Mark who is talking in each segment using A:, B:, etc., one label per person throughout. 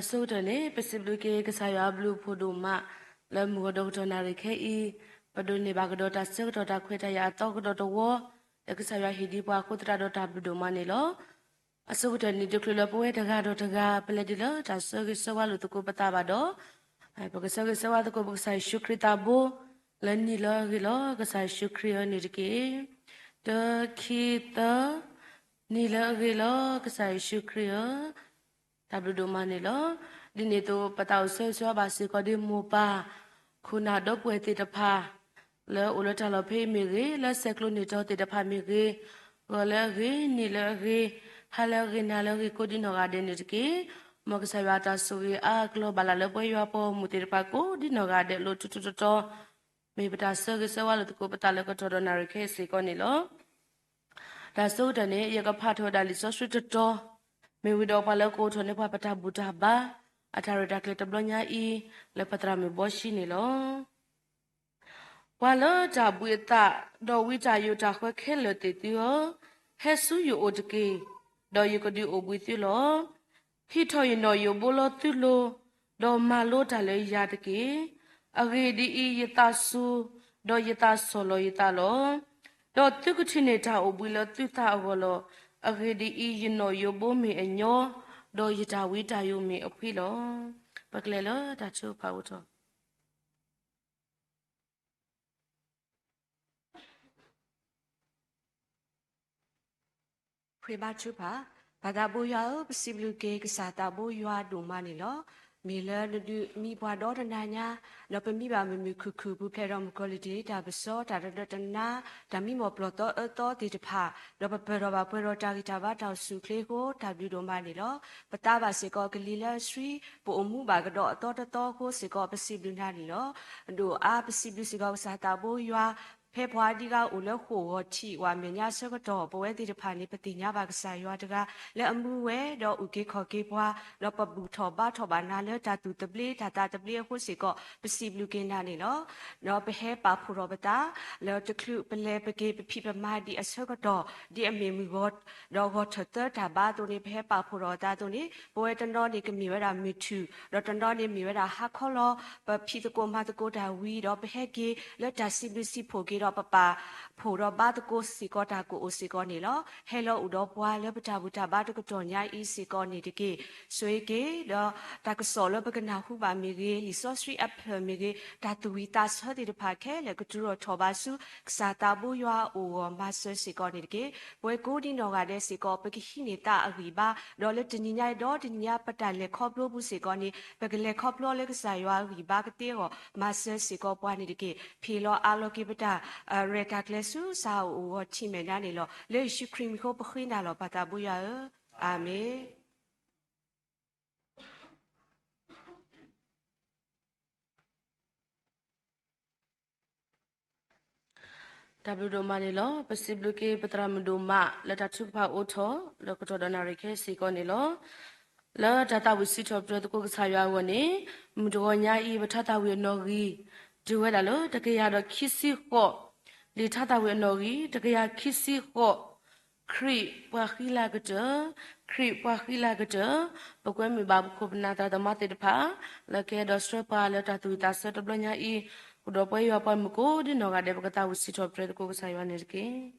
A: so the ne possibly Kasaya blue Poduma, Lamu Doctor Narike, Paduni Bagadota Silta Queta talk dot war, the Kasaya Hidipa Kutra dot Manilo. A so the Niducula poet, a gadota peladilla, that service so well to Copatabado. I because service so the Cobusai Shukritabo, Lenila Gilo, Kasai Shukri Nidike, the Kita Nila Gilo, Kasai Shukri. Tablo manilo, dinito patao so basi ko di mupa, kuna do puete tapa, le ulota lo pe miri, le seklo nito te tapa miri, gole ri, nila ri, halari nalari ko di nogade nitiki, mogsayata suri a globala le boy wapo mutirpako di nogade lo tututo, me bata suri sawalo ko patale ko todo narike si ko nilo. Da so dane yaga pato da liso tututo. Me widow palako to ne papata butaba, atarita cletablonia e, le patra me boshi nilo. Wala tabueta, do wita yuta kwekele titio, hesu yu otake, do you could do with you lo. He told you know you bolo tulo, do malota le yatake, a ready e yetasu, do yeta solo yitalo, do tukutineta obilo tuta volo. A ready e you know you bomi and yo, do yita wita you me a pillow. Paglelo, that's your powder.
B: ခွေပါချူပါဘာသာဘူယောပစီဘလူကေကစားတာဘူယောဒူမနီလောမီလာဒူမီဘွာဒေါ်တနာညာလောပမီပါမမီခုခုဘူးဖဲတော်မကောလတီဒါပစောဒါရတနာဒါမီမောပလောတောတောတီတဖာလောပပရောပါပွေရောတာဂီတာဘာတောက်စုကလေးကိုဒါဘလူဒူမနီလောပတာပါစေကောကလီလာစရီပိုအမှုပါကတော့တောတတောကိုစေကောပစီဘလူနာနီလောဒူအာပစီဘလူစေကောစားတာဘူယောဖေဖွာဒီကဦးလခိုဝချီဝါမညာဆကတော့ဘဝဲတိတဖာနေပတိညာဘာကစားရွာတကလက်အမှုဝဲတော့ဥကေခေါ်ကေဖွာတော့ပဘူထောဘာထောဘာနာလဲတာတူတပလီတာတာတပလီခုစီကပစီဘလူကင်းနာနေလောတော့ဘဟဲပါဖူရောဘတာလောတခလူပလဲပကေပဖိပမာဒီအဆကတော့ဒီအမေမီဘောတော့ခေါ်ထတတာဘာတူနေဘဟဲပါဖူရောတာတူနေဘဝဲတန်တော်နေကမီဝဲတာမီထူတော့တန်တော်နေမီဝဲတာဟာခေါ်လောပဖိတကိုမတကိုတာဝီတော့ဘဟဲကေလက်တာစီဘလူစီဖိုကေတော့ပပဖိုတော့ဘာတကိုစီကောတာကိုအိုစီကောနေလောဟဲလောဥတော့ဘွာလပတာဘူတာဘာတကတော်ညာဤစီကောနေတကေဆွေကေတော့တာကစောလပကနာဟုပါမီကေလီဆော့စထရီအပ်မီကေတာတူဝီတာဆောဒီတဖာခဲလေကတူရောထောပါစုကစားတာဘူရွာအိုမဆာစီကောနေတကေဘွေကိုဒီနော်ကတဲ့စီကောပကခိနေတာအဂီဘာဒေါ်လက်တညညာဒေါ်တညပတလေခေါပလိုဘူးစီကောနေပကလေခေါပလိုလေကစားရွာဂီဘာကတေရောမဆာစီကောပွားနေတကေဖီလောအာလောကိပတာရေတာကလဆူစာအိုချိမေနာနေလောလေရှိခရီမီကိုပခိနာလောပတာဘူယာအာမေ
A: Tablo manilo, possibly Petramuduma, let a chupa auto, Locotodonarica, Siconilo, La Tata with sit of the Coxayawani, Mudonia, Eva Tata will no re, Duelalo, the Kayada Kissi Ho, the Tata will no re, the Kaya Kissi Ho, Creep, Wahilagater, Creep, Wahilagater, but when we bab Kubnata the Matid Pa, La Keda Strepa, let her to it as set of Blonia E. Udopo yo apa muko di no gade bakata usi chopre ko sayo nirke.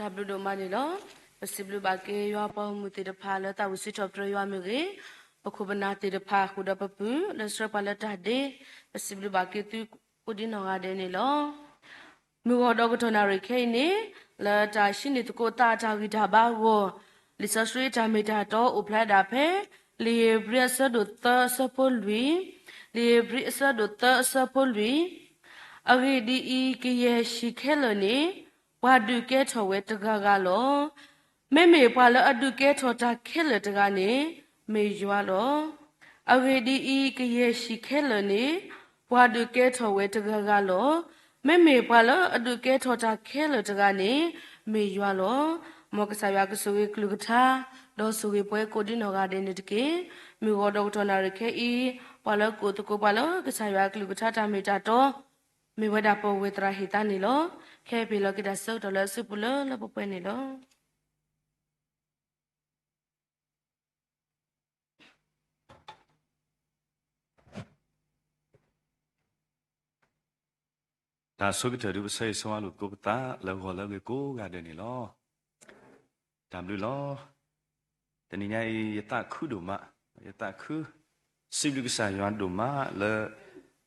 A: တာဘလူဒိုမနီလောပစီဘလူဘာကေယောပေါ်မူတီတဖာလတာဝစီချောပရယောမီရေပခုဘနာတီတဖာခုဒပပူလစရပလတာဒေပစီဘလူဘာကေတူကိုဒီနောငါဒေနီလောမြူတော်ကထနာရိခဲနေလာတာရှိနေတကိုတာတာဂီတာဘာဝလီဆစရီတာမီတာတော့ဥပလာဒါဖဲလီဘရီဆဒုတဆပိုလူလီဘရီဆဒုတဆပိုလူအဂီဒီအီကယေရှိခဲလနေဝါဒုကဲထော်ဝဲတကကလောမေမေပွာလအဒုကဲထော်တာခဲလတကနေမေယွာလောအဂီဒီအီကယေရှိခဲလနေဝါဒုကဲထော်ဝဲတကကလောမေမေပွာလအဒုကဲထော်တာခဲလတကနေမေယွာလောမောကဆာယကဆူဝေကလူကထာဒေါ်ဆူဝေပွဲကိုဒီနောကတဲ့နေတကေမြူဂောဒေါထနာရခဲဤပွာလကိုတကိုပွာလကဆာယကလူကထာတာမေတာတော့မေဝဒပဝေတရာဟိတနီလောခဲပီလောကိတဆောတော်လစုပလလပပွဲနီလော
C: ဒါဆုကတဲ့ဒီပစေဆွာလို့ကိုပတာလောခေါ်လောကိုကတဲ့နေလောဒါမလို့လောတနည်းညာယတခုဒုမယတခုစိလူကဆာယွမ်ဒုမလေ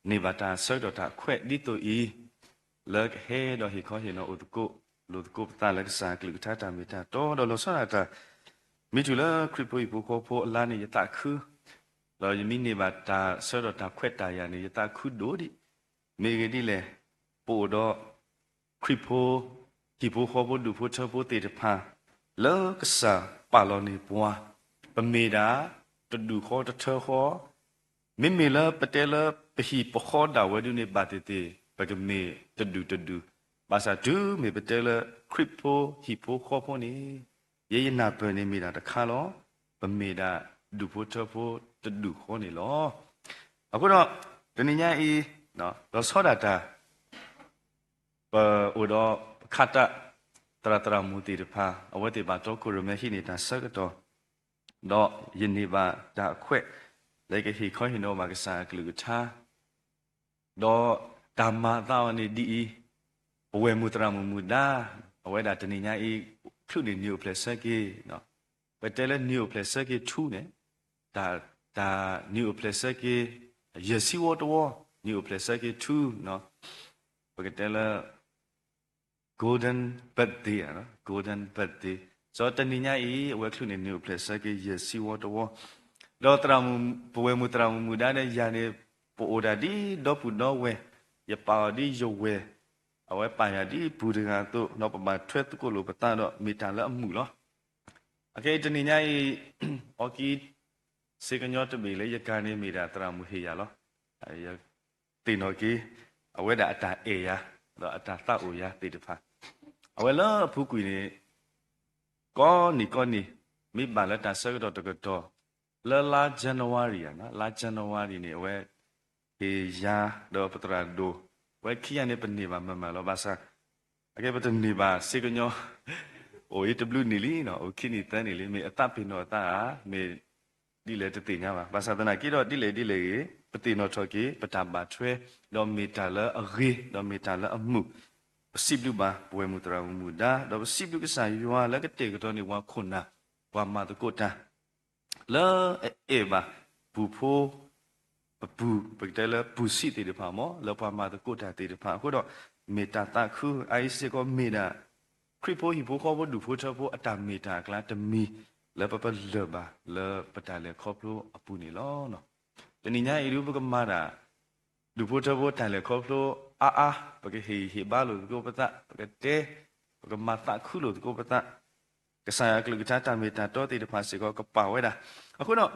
C: နေဘတာဆောဒတာခွဲ့ဒီတိုဤလေဟဲတော့ဟိခေါ်ဟိနောဥတကုလူတကုပတာလကဆာကလူတာတာမီတာတော်တော်လောဆောတာမိတူလခရစ်ပိုဘူခေါ်ဖို့အလာနေယတခုလောယမီနေဘတာဆောဒတာခွဲ့တာယာနေယတခုဒိုဒီမေဂဒီလေပိုတော့ခရစ်ဖိုဒီဖိုခေါ်ဖို့ဒူဖို့ချဖို့တေတဖာလောကဆာပါလောနေပွားပမေတာတဒူခေါ်တထောခေါ်မိမေလာပတဲလာပဟိပခေါ်တာဝဒုနေပါတေတေပကမေတဒူဘာသာဒူမေပတဲလာခရစ်ဖိုဟိဖိုခေါ်ဖို့နေယေယနာပနေမိတာတခါလောပမေတာဒူဖို့ချဖို့တဒူခေါ်နေလောအခုတော့တနည်းညာဤနော်လောဆောတာတာပဥဒခတ်တာတရတရမူတီတဖာအဝတ်တေပါတော့ကိုရမဟိနေတာစကတော့တော့ယင်းနေပါဒါခွဲ့လေကဟိခေါဟိနောမကစားကလူကထားတော့ဓမ္မသာဝနေဒီဘဝမူတရမူဒါအဝဲဒါတဏိညာဤခုနေညိုပလက်ဆက်ကေနော်ဘယ်တဲလဲညိုပလက်ဆက်ကေထူးနေဒါညိုပလက်ဆက်ကေယစီဝတော်ညိုပလက်ဆက်ကေထူးနော်ဘယ်တဲလဲ golden birthday နော် golden birthday ဆိုတော့တနည်းညာဤအဝဲခုနေနေပလက်ဆက်ကေယစီဝတော်လောတရမဘဝမူတရမူဒါနဲ့ယာနေပိုဒါဒီတော့ပူတော့ဝဲယပါဒီယဝဲအဝဲပါရဒီဘူဒငါတို့တော့ပမာထွဲ့ကိုလိုပတတော့မီတာလအမှုလောအကေတနည်းညာဤအော်ကီစေကညောတမီလေယကနေမီတာတရမူဟေရလောအဲတင်တော့ကီအဝဲဒါအတာအေယာတော့အတာသအိုယာတေတဖာအဝဲလောဖူးကွေနေကောနီမိဘာလတာဆောက်တော့တကတော့လာဇန်နဝါရီနော်လာဇန်နဝါရီနေဝဲေယာတော့ပတရာဒိုဝဲခိယနေပနေပါမမလောဘာသာအကေပတနေပါစေကညောအိုတဘလူနေလီနော်အိုခိနီတန်နေလီမေအတပိနောတာမေဒီလေတတိညာပါဘာသာတနာကိတော့ဒီလေပတိနောထောကေပတဘာထွဲတော့မီတာလအဂေတော့မီတာလအမှုစိဘလူပါဘဝမူတရာမူဒါတော့စိဘလူကဆိုင်ယွာလကတေကတော့နေဝါခုနာဝါမာတကိုတာလာအေဘာဘူဖိုဘူပကတလဘူစီတေတဖာမောလောပါမာတကိုတာတေတဖာခုတော့မေတာတာခုအိုက်စေကိုမေနာခရစ်ပိုဟိဖိုခေါ်ဖို့ဒူဖိုချဖို့အတမေတာကလာတမီလပပလဘာလပတလေခေါပလိုအပူနေလောနော်တနိညာအရူပကမာတာဒူဖိုချဖို့တန်လေခေါပလိုအာပကဟိဘာလို့ကိုပတပကတေပကမာတာခုလို့ကိုပတကဆာယကလူကတာမေတာတော့တေတဖာစေကောကပါဝဲတာအခုတော့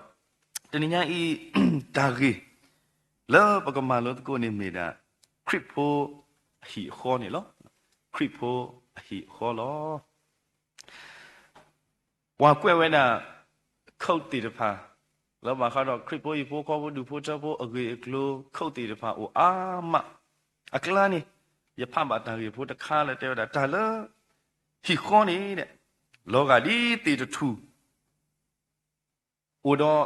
C: တနိညာဤဒါဂီလောပကမာလို့ကိုနေမေတာခရစ်ဖိုဟိခေါ်နေလောခရစ်ဖိုဟိခေါ်လောဝါကွဲဝဲတာခုတ်တေတဖာလောမှာခါတော့ခရစ်ဖိုဟိဖိုခေါ်ဖို့ဒူဖိုချဖို့အဂေကလိုခုတ်တေတဖာအိုအာမအကလာနေရဖပါတာရေဖို့တခါလဲတဲ့ဒါလဟိခေါ်နေတဲ့လောကဒီတေတထူအိုတော့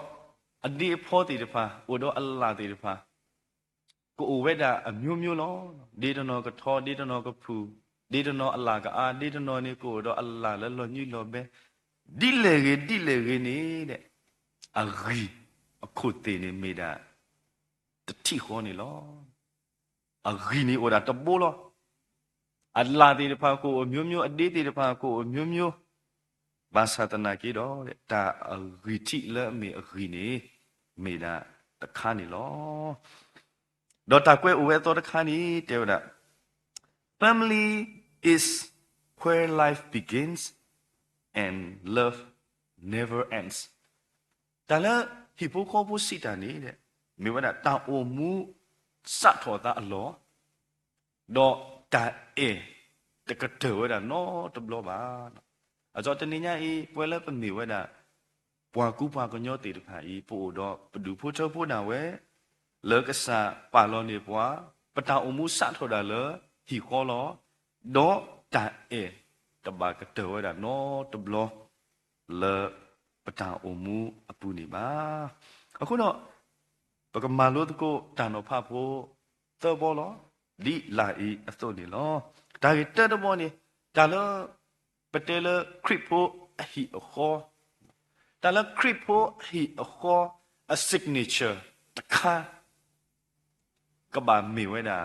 C: အဒီဖို့တေတဖာအိုတော့အလ္လာတေတဖာကိုဝဲတာအမျိုးမျိုးလောဒေတနောကထောဒေတနောကဖူ ဒီတနောအလာကအာဒီတနောနေကိုတော့အလာလဲလောညိလောပဲဒီလေကြီးနေတဲ့အခုတေနေမိတာတတိခေါ်နေလောအဂီနေဩတာတပိုးလောအလာတေတဖာကိုအမျိုးမျိုးအတေးတေတဖာကိုအမျိုးမျိုးဘာသာတနာကြီးတော့တဲ့ဒါအဂီတိလဲမေအဂီနေမိတာတခါနေလောတော့တကွဲဥဝဲတော့တခါနေတဲ့ဒါ family is where life begins and love never ends ဒါလည်းဟိပိုခေါ်ဖို့စီတာနေတဲ့မိဝဒတာအိုမူစတ်ထော်တာအလောတော့တာအေတကတော်ဝဒနော်တဘလပါအကြောတနေညာအေပွဲလဲပမိဝဒပွားကူပွားကညောတေတခါဤပို့တော့ဘဒူဖို့ချဖို့နာဝဲလောကဆာပါလောနေပွားပတာအိုမူစတ်ထော်တာလေဟိခေါ်လောတော့တာအေတဘာကတော်ဝဒနော်တဘလလေပတာအိုမူအပူနေပါအခုတော့ပကမာလို့တကိုတန်တော့ဖဖို့သောဘောလောဒီလာဤအစို့နေလောဒါကတက်တော့ဘောနေဒါလောပတဲလခရစ်ဖို့အဟိအခေါ်ဒါလောခရစ်ဖို့ဟိအခေါ် a signature တခါကဘာမေဝဲဒါ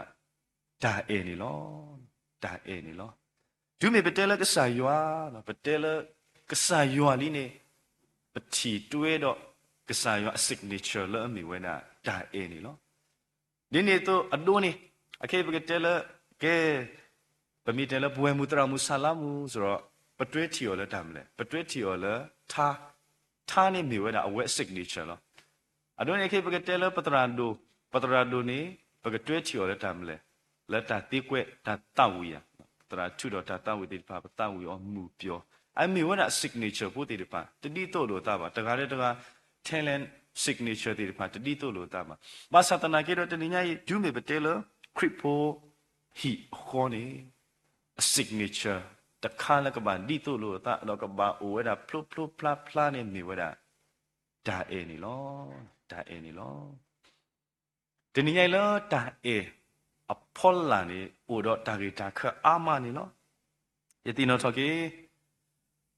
C: ဒါအေနေလောဒါအေနေလောဒုမေပတဲလကဆာယွာနော်ပတဲလကဆာယွာလီနေပတိတွဲတော့ကဆာယွာ signature လဲမေဝဲဒါဒါအေနေလောဒီနေ့တော့အဒိုးနေအခေပကတဲလကဲပမီတဲလဘွယ်မူတရာမူဆလာမူဆိုတော့ပတွဲထီရောလဲတမ်းလဲပတွဲထီရောလဲထားနေမေဝဲဒါအဝဲ signature လောအဒိုးနေခေပကတဲလပတရာဒိုနေပကတွဲထီရောလဲတမ်းလဲလက်တာတိကွဲ့တာတောက်ဝီယာတရာထုတော့တာတောက်ဝီတိပါပတောက်ဝီအောင်မူပြောအမေဝဲဒါ signature ဖို့တိပါတတိတော့လို့တာပါတကားတဲ့တကား talent signature တိပါတတိတော့လို့တာပါဘာသာတနာကေတော့တနည်းညာဒူးမေပတဲလခရစ်ဖို့ဟိခေါ်နေ signature တခါလကဘာဒီတော့လို့တာတော့ကဘာအိုဝဲဒါဖလုဖလာနေမေဝဲဒါဒါအေနီလောတနည်းညာလောဒါအေအဖောလာနေအိုတော့တာဂီတာခအာမနေလောယတိနောထော်ကေ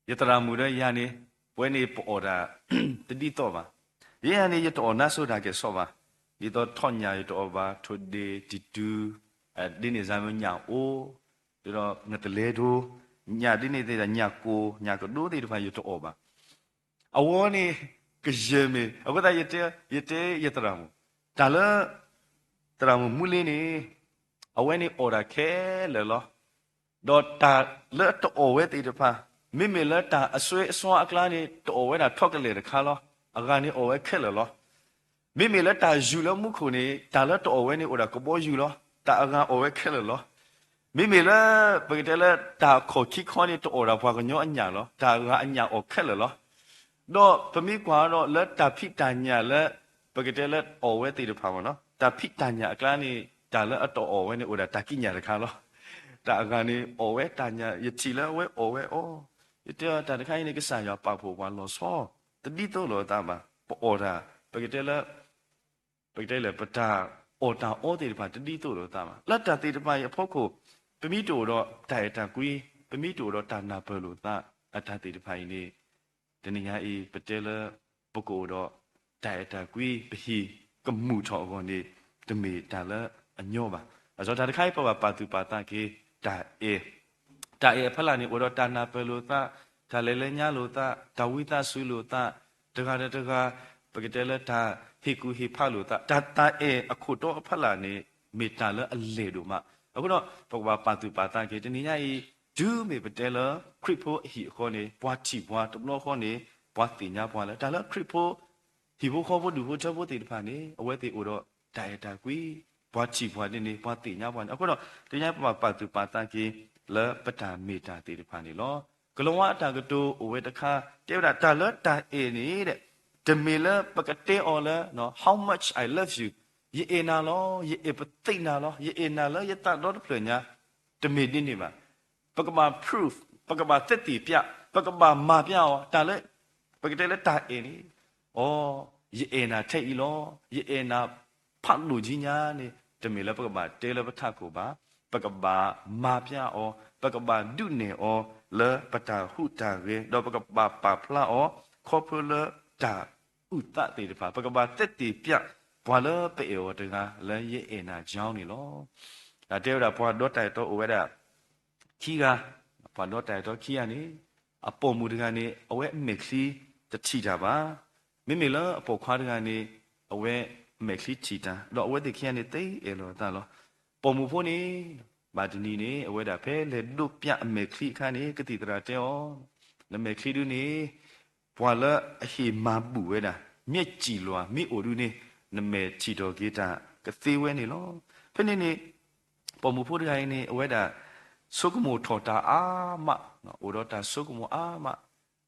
C: ယတရာမူရယာနေဝဲနေပေါ်တာတတိတော့ပါယေဟန်နေယတော်နာဆိုတာကေဆောပါဒီတော့ထောညာရတော့ပါထိုဒေတီတူဒီနေဇာမညာအိုဒီတော့ငတလေတို့ညာဒီနေတဲ့ညာကိုညာကဒိုးတဲ့တဖာရတော့ပါအဝေါ်နေကရေမေအခုတယတရာမူဒါလတရာမူမူလေးနေအဝဲနေအော်ဒါခဲလေလောတော့တာလက်တော့ဝဲတဲ့တဖာမိမိလက်တာအဆွေအစွာအကလာနေတော့ဝဲတာထောက်ကလေးတခါလောအကနေအော်ဝဲခဲလေလောမိမိလက်တာယူလို့မှုခုနေတာလက်တော့ဝဲနေအော်ဒါကဘောယူလောတာအကန်အော်ဝဲခဲလေလောမိမိလက်ပကတဲ့လက်တာခေါ်ခိခေါ်နေတော့ဒါဘွားကညောအညာလောတာကအညာအော်ခဲလေလောတော့ပမိကွာတော့လက်တာဖိတညာလက်ပကတဲ့လက်အော်ဝဲတဲ့တဖာမနော်တာဖိတညာအကလာနေတာလက်အတော့အော်ဝဲနေအော်ဒါတာကိညာတခါလောတာအကန်နေအော်ဝဲတညာယတိလက်ဝဲအော်ဝဲအော်ဒီတော့တာတခိုင်းနေကစားရပါဖို့ဘာလို့ဆောတတိတော့လို့တာပါပေါ်တာပကတဲ့လက်ပတာအော်တာအော်တဲ့ပါတတိတော့လို့တာပါလက်တာတေတပါရဖို့ကိုပမိတူတော့တိုင်တာကွီပမိတူတော့တာနာဘလို့တာအတာတေတပါနေတနည်းအားဤပတဲလပကိုတော့တိုင်တာကွီပဟီကမှုထော်ကုန်နေတမေတာလအညောပါအစောတာတခိုင်းပါတူပါတာကေတာအေဖလာနေအော်တော့တာနာဘလို့တာဒါလဲညာလို့တာဝိသဆွေလို့တကပကတဲလတာဟိကူဟိဖလို့တာအေအခုတော့အဖလာနေမေတ္တာလအလေတို့မှအခုတော့ပကပါတူပါတာကေတနည်းညာဤဒူးမေပတဲလခရစ်ဖို့ဟိခေါ်နေဘွားချီဘွားတဘလောခေါ်နေဘွားတင်ညာဘွားလဲဒါလခရစ်ဖို့ဟိဖို့ခေါ်ဖို့ဒူဖို့ချဖို့တေတဖာနေအဝဲတေအိုတော့တိုင်တာကွီဘွားချီဘွားနေဘွားတင်ညာဘွားအခုတော့တညာပါတူပါတာကေလပတာမေတ္တာတေတဖာနေလောကလုံးဝအတာကတိုအဝဲတခါတေဝတာတာလတာအေနေတဲ့တမေလပကတေအော်လနော် how much I love you ယေအနာလောယေပတိနာလောယေအနာလောယတတော့ပညာတမေနေပါပကမာ proof ပကမာသက်တီပြပကမာမာပြအောတာလေပကတေလတာအေနေဩယေအနာထိတ်ဤလောယေအနာဖတ်လူကြီးညာနေတမေလပကမာတေလပထကိုပါပကမာမာပြအောပ ปกบาดุเนอเลปตาหุตาเรดอปกบาปาพลาอคอเพลตาอุตะติดฟ้าปกบาเตติเปียปวาเลเปเอวตึงาเลเยเอนาจาวนี่ลอแต่เดี๋ยวเราพอดอไตโตโอเวดาขี้กาพอดอไตโตขี้อันนี้อปอมูดึงอันนี้เอาไว้เมกซีจะฉีดาบาไม่มีแล้วปอควาดึงอันนี้เอาไว้เมกซีฉีดาเราเอาไว้ติขี้อันนี้เตยเอโลตาลอปอมูพวกนี้บาดนี้นี่เอาไว้ดาเพเลดูปยาเมกซีข้านี้ก็ติดระเจ้าแล้วเมกซีดูนี้พอละเฮมาบุเวดาเมียจีลัวมีโอดูนี่นเมจีโตกีตากตีเวนี่ลอเพนี่นี่ปอมูพูดไงนี่เอาไว้ดาสุกมูทอตาอามะโอดอตาสุกมูอามะ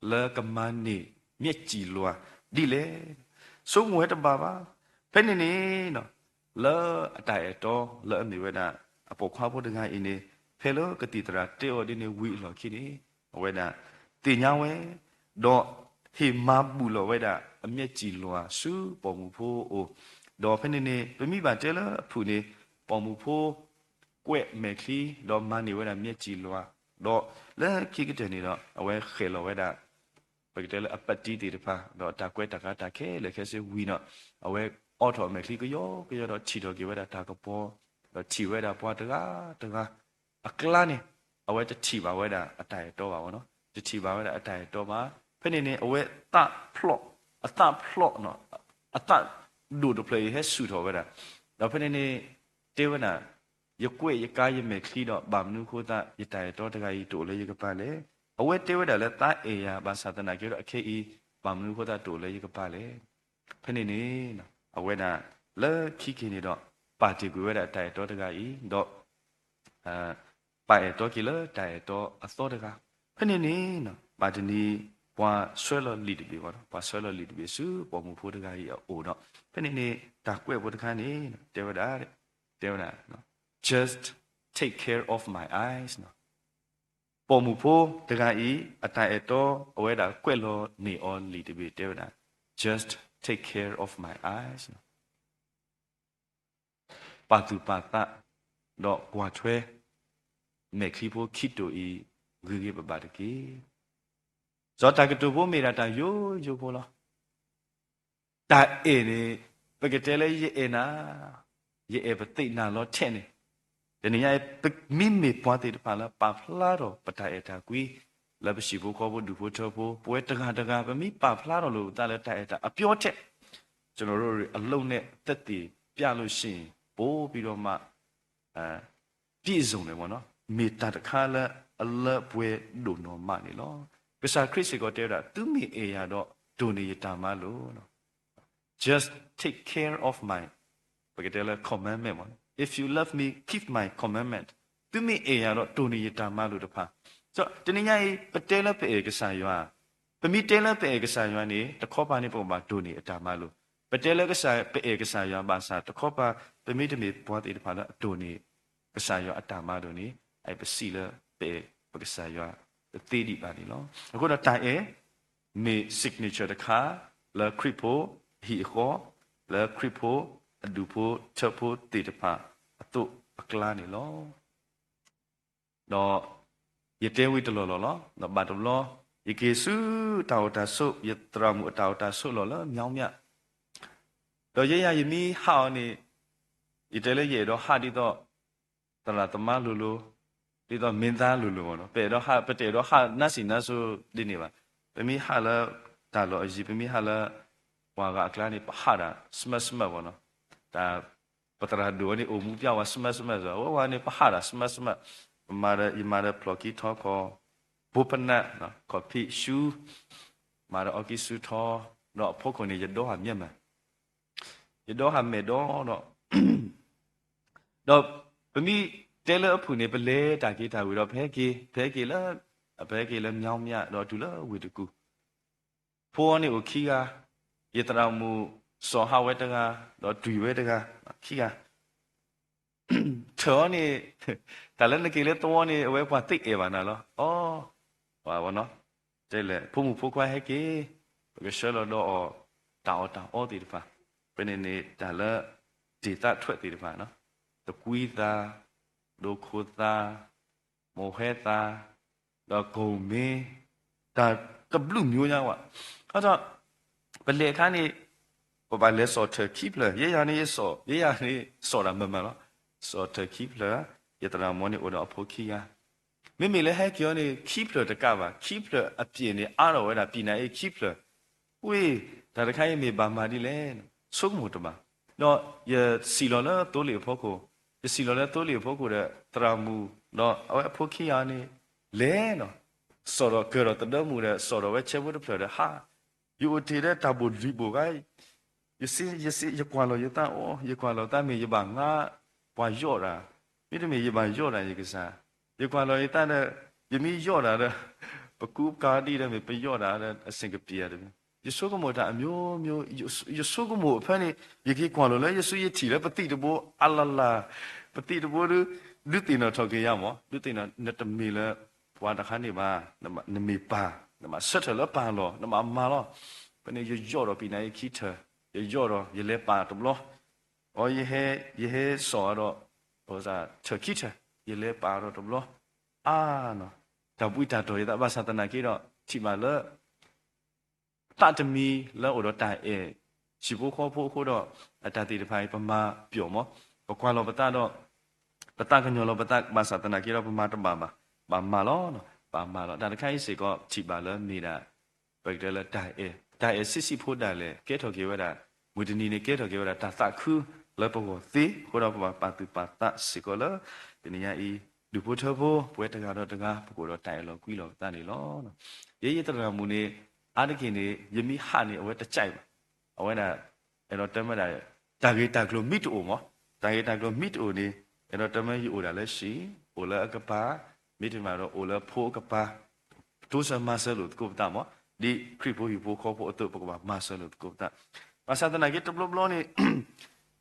C: เลกมันนี่เมียจีลัวดีเลยสุกมูเฮตบาบาเพนี่นี่เนาะเลอตายโตเลอมีเวดาอปอควาพูดไงอินี่เพลกติตระเตอดินี่วิหลอคินี่เอาไว้ดาติญาเวดอเฮมาบุลอไว้ดาเมียจีลัวสุปอมูพูโอดอเพนี่นี่เปมีบาเจลผู้นี่ปอมูพูกวยเมคลีดอมันนี่เวดาเมียจีลัวดอและคิกเตนี่ดอเอาไว้เขลอไว้ดาปกติแล้วอปติติดพาดอตากวยตากาตาเคเลยแค่สิวีเนาะเอาไว้ออทอเมคลีก็ยอดอชีดอกิเวดาตากปอดอชีเวดาปอตกาอักลานี่เอาไว้จะชีบาเวดาอตายโตบาวเนาะจะชีบาเวดาอตายโตมาเพนี่นี่เอาไว้ตะพลออตะพลอเนาะอตะดูดเพลย์ให้สุดเอาไว้ดาแล้วเพนี่นี่เทวนายกเวยกายเมคลีดอบามนุโคตะยตายโตตะกายโตเลยยกปาเลยเอาไว้เทวดาและตาเอียบาสาตนาเกโรอเคอีบามนุโคตะโตเลยยกปาเลยเพนี่นี่เนาะเอาไว้น่ะเลคิกินี่ดอกปาติกุเวดาตายโตตะกายดอกปาเอโตกิเลตายโตอโตตะกาเพนี่นี่เนาะปาตินีปวาဆွဲလလီတပြီပေါ့နော်ပွာဆွဲလလီတပြီစုပေါ်မှုဖို့တကားကြီးအိုတော့ဖက်နေနေဒါကွဲ့ဖို့တကားနေတေဝဒာတဲ့တေဝဒာနော် just take care of my eyes နော်ပေါ်မှုဖို့တကားကြီးအတိုင်အတော်အဝဲတာကွဲ့လို့နေအောလီတပြီတေဝဒာ just take care of my eyes နော်ပါတူပါတာတော့ကွာချွဲမေခီဖို့ခိတိုဤဂေပပါတကေဇောတကတူဖို့မေတာယိုဖို့လားတာအေနေပကတဲလေယေနာယေပတိနာလောထဲနေဒီနေရာမိမိပွားတဲ့ပါလားပါဖလာတော့ပတိုင်တာကွီလဘရှိဖို့ခေါ်ဖို့ဒူဖို့ထောဖို့ပွဲတကာပမိပါဖလာတော့လို့တာလဲတိုင်တာအပြောချက်ကျွန်တော်တို့အလုံးနဲ့တက်တည်ပြလို့ရှိရင်ပိုးပြီးတော့မှပြည့်စုံတယ်ပေါ့နော်မေတ္တာတခါလဲအလပွဲဒုံတော်မနေလောကစားခရစ်ကိုတဲတာသူမိအေရတော့ဒုန်ရတာမလို့နော် just take care of my particular commandment if you love me keep my commandment သူမိအေရတော့ဒုန်ရတာမလို့တဖာဆိုတနည်းအားပတဲလပေကစားရွာပမိတဲလပေကစားရွာနေတခေါပါနေပုံမှာဒုန်ရတာမလို့ပတဲလကစားပေကစားရွာပါစားတခေါပါပမိတမီပွားတဲ့တဖာတော့ဒုန်ရကစားရွာအတာမလို့နေအဲ့ပစီလပေကစားရွာตีดีบานี่เนาะแล้วก็ตาเอมี signature ตะคาแล้วคริโพฮีโคแล้วคริโพอดูโพเชโพติตะพาอตุอักลานี่เนาะดอยเตวิตลอลอเนาะดอบาตลอยเกซุตาวตาสุยตรามุตาวตาสุลอละမြောင်းမြดอยยมีฮาวนี่ยเตเลเยดอฮาดิดอตระตมะลุลุဒီတော့မင်းသားလူပေါ့နော်ပေတော့ဟာပတေတော့ဟာနတ်စီနတ်ဆိုဒီနေပါပမီဟာလာတာလို့အကြီးပမီဟာလာဝါကအကလာနေဟာတာစမစမပေါ့နော်ဒါပတရာဒိုနေအမှုပြဝစမစမဆိုဝါနေဟာတာစမစမမာရမာရပလော်ကီထောခေါ်ဘူပနတ်နော်ကော်ဖီရှူမာရအော်ကီဆူထောတော့ဖို့ခုနေရတော့ဟာမြက်မှာရတော့ဟာမေတော့ပမီတဲလအဖူနေပလဲတာကေတာဝီတော့ဖဲကေလာမြောင်းမြတော့ဒူလာဝီတကူဖိုးနေကိုခီကယေတရာမူစောဟဝဲတကတော့ဒွီဝဲတကခီကချောနေတလည်းနကေလေတော့နေအဝဲပွားတိတ်အေပါနာလောဩဘာဘောနော်တဲလေဖုံဖုခွာဟဲကေပကရှောလောတော့တောင်းတီတဖာပနေနေတာလဒေတာထွက်တီတဖာနော်တကွီသာဒိုခိုသာ မောဟဲတာတော့ဂုံမင်းဒါတဘလူမျိုးညာဝအဲ့တော့ဘလေခါနေဘာလဲစောထခိပလရေယာနေစောရေယာနေစောတာမမနော်စောထခိပလရတရာမောနေအိုတော့အဖို့ခိယာမိမိလည်းဟဲပြောနေခိပလတကပါခိပလအပြင်းနေအားတော်ဝဲတာပြည်နိုင်ခိပလဝေးဒါတခိုင်းမေဘာမာဒီလဲဆုမှုတမနော်ရစီလောလတိုးလေဖို့ကိုရစီလောလတိုးလေဖို့ကိုတဲ့တရာမူနော်အဖို့ခိယာနေလဲနော်စောတော့ကြောတော့တတော်မူတဲ့စောတော့ဝဲချက်ဖို့တဖတဲ့ဟာယူတီတဲ့တဘူဒီဘူကရကွာလို့ရတာအော်ရကွာလို့တမ်းမေရပါငါပွာရော့တာမိတမေရပါရော့တာရကစားရကွာလို့ရတဲ့ယမီရော့တာတဲ့ပကူကာဒီတဲ့မေပရော့တာတဲ့အစင်ကပြေရတယ်ယေရှုကမို့တာအမျိုးမျိုးယေရှုကမို့အဖက်နေရကြီးကွာလို့လဲယေရှုရထီလဲပတိတဘောအလလာပတိတဘောလူတင်တော့ထောက်ကြရမောလူတင်တော့နတမီလဲပွာတခါနေပါနမီပါနမဆက်ထလပါလို့နမမာလို့ပနေရော့တော့ပြနိုင်ခီထရော့တော့ရလဲပါတဘလို့အော်ယေဟဲစောတော့ဟိုစားချခိထရလဲပါတော့တဘလို့အာနော်တပွိတာတော်ရတာဘာသာတနာကြီးတော့ချိမလဲတတ်တမီလဲအော်တော့တိုင်ရှိဖို့ခေါ်ဖို့ခို့တော့အတတိတဖိုင်ပမာပြောမောပကွာလောပတာတော့ပတာကညောလောပတာဘာသာတနာကြီးတော့ပမာတပါပါဘာမာလောနော်ဘာမာလောဒါတခိုင်းစီก็ချိပါလဲနေတာပိတ်တယ်လဲတိုင်စစ်စစ်ဖို့တယ်လဲကဲထော်ကြီးဝဲတာမူတနီနေကဲထော်ကြီးဝဲတာတသခုလဲပေါ်ကိုသိခို့တော့ပါတူပါတစီကိုလဲဒီနေရာဤလူဖို့ထဖို့ပွဲတကားတော့တကားပကိုတော့တိုင်လောကွီလောတန်နေလောနော်ရေးတရမူနေအားတခင်နေယမိဟနေအဝဲတကြိုက်အဝဲတာအဲ့တော့တမတာတာဂေတာကလိုမီတိုမောတာဂေတာကလိုမီတိုနေအဲ့တော့တမယူတာလဲရှိအိုလာအကပါမိတမာတော့အိုလာဖိုးကပါတိုးစမဆဲလို့ကိုတာမောဒီခရစ်ဖို့ယူဖို့ခေါ်ဖို့အတုပကပါမဆဲလို့ကိုတာဘာသာတနာကေတဘလဘလနေ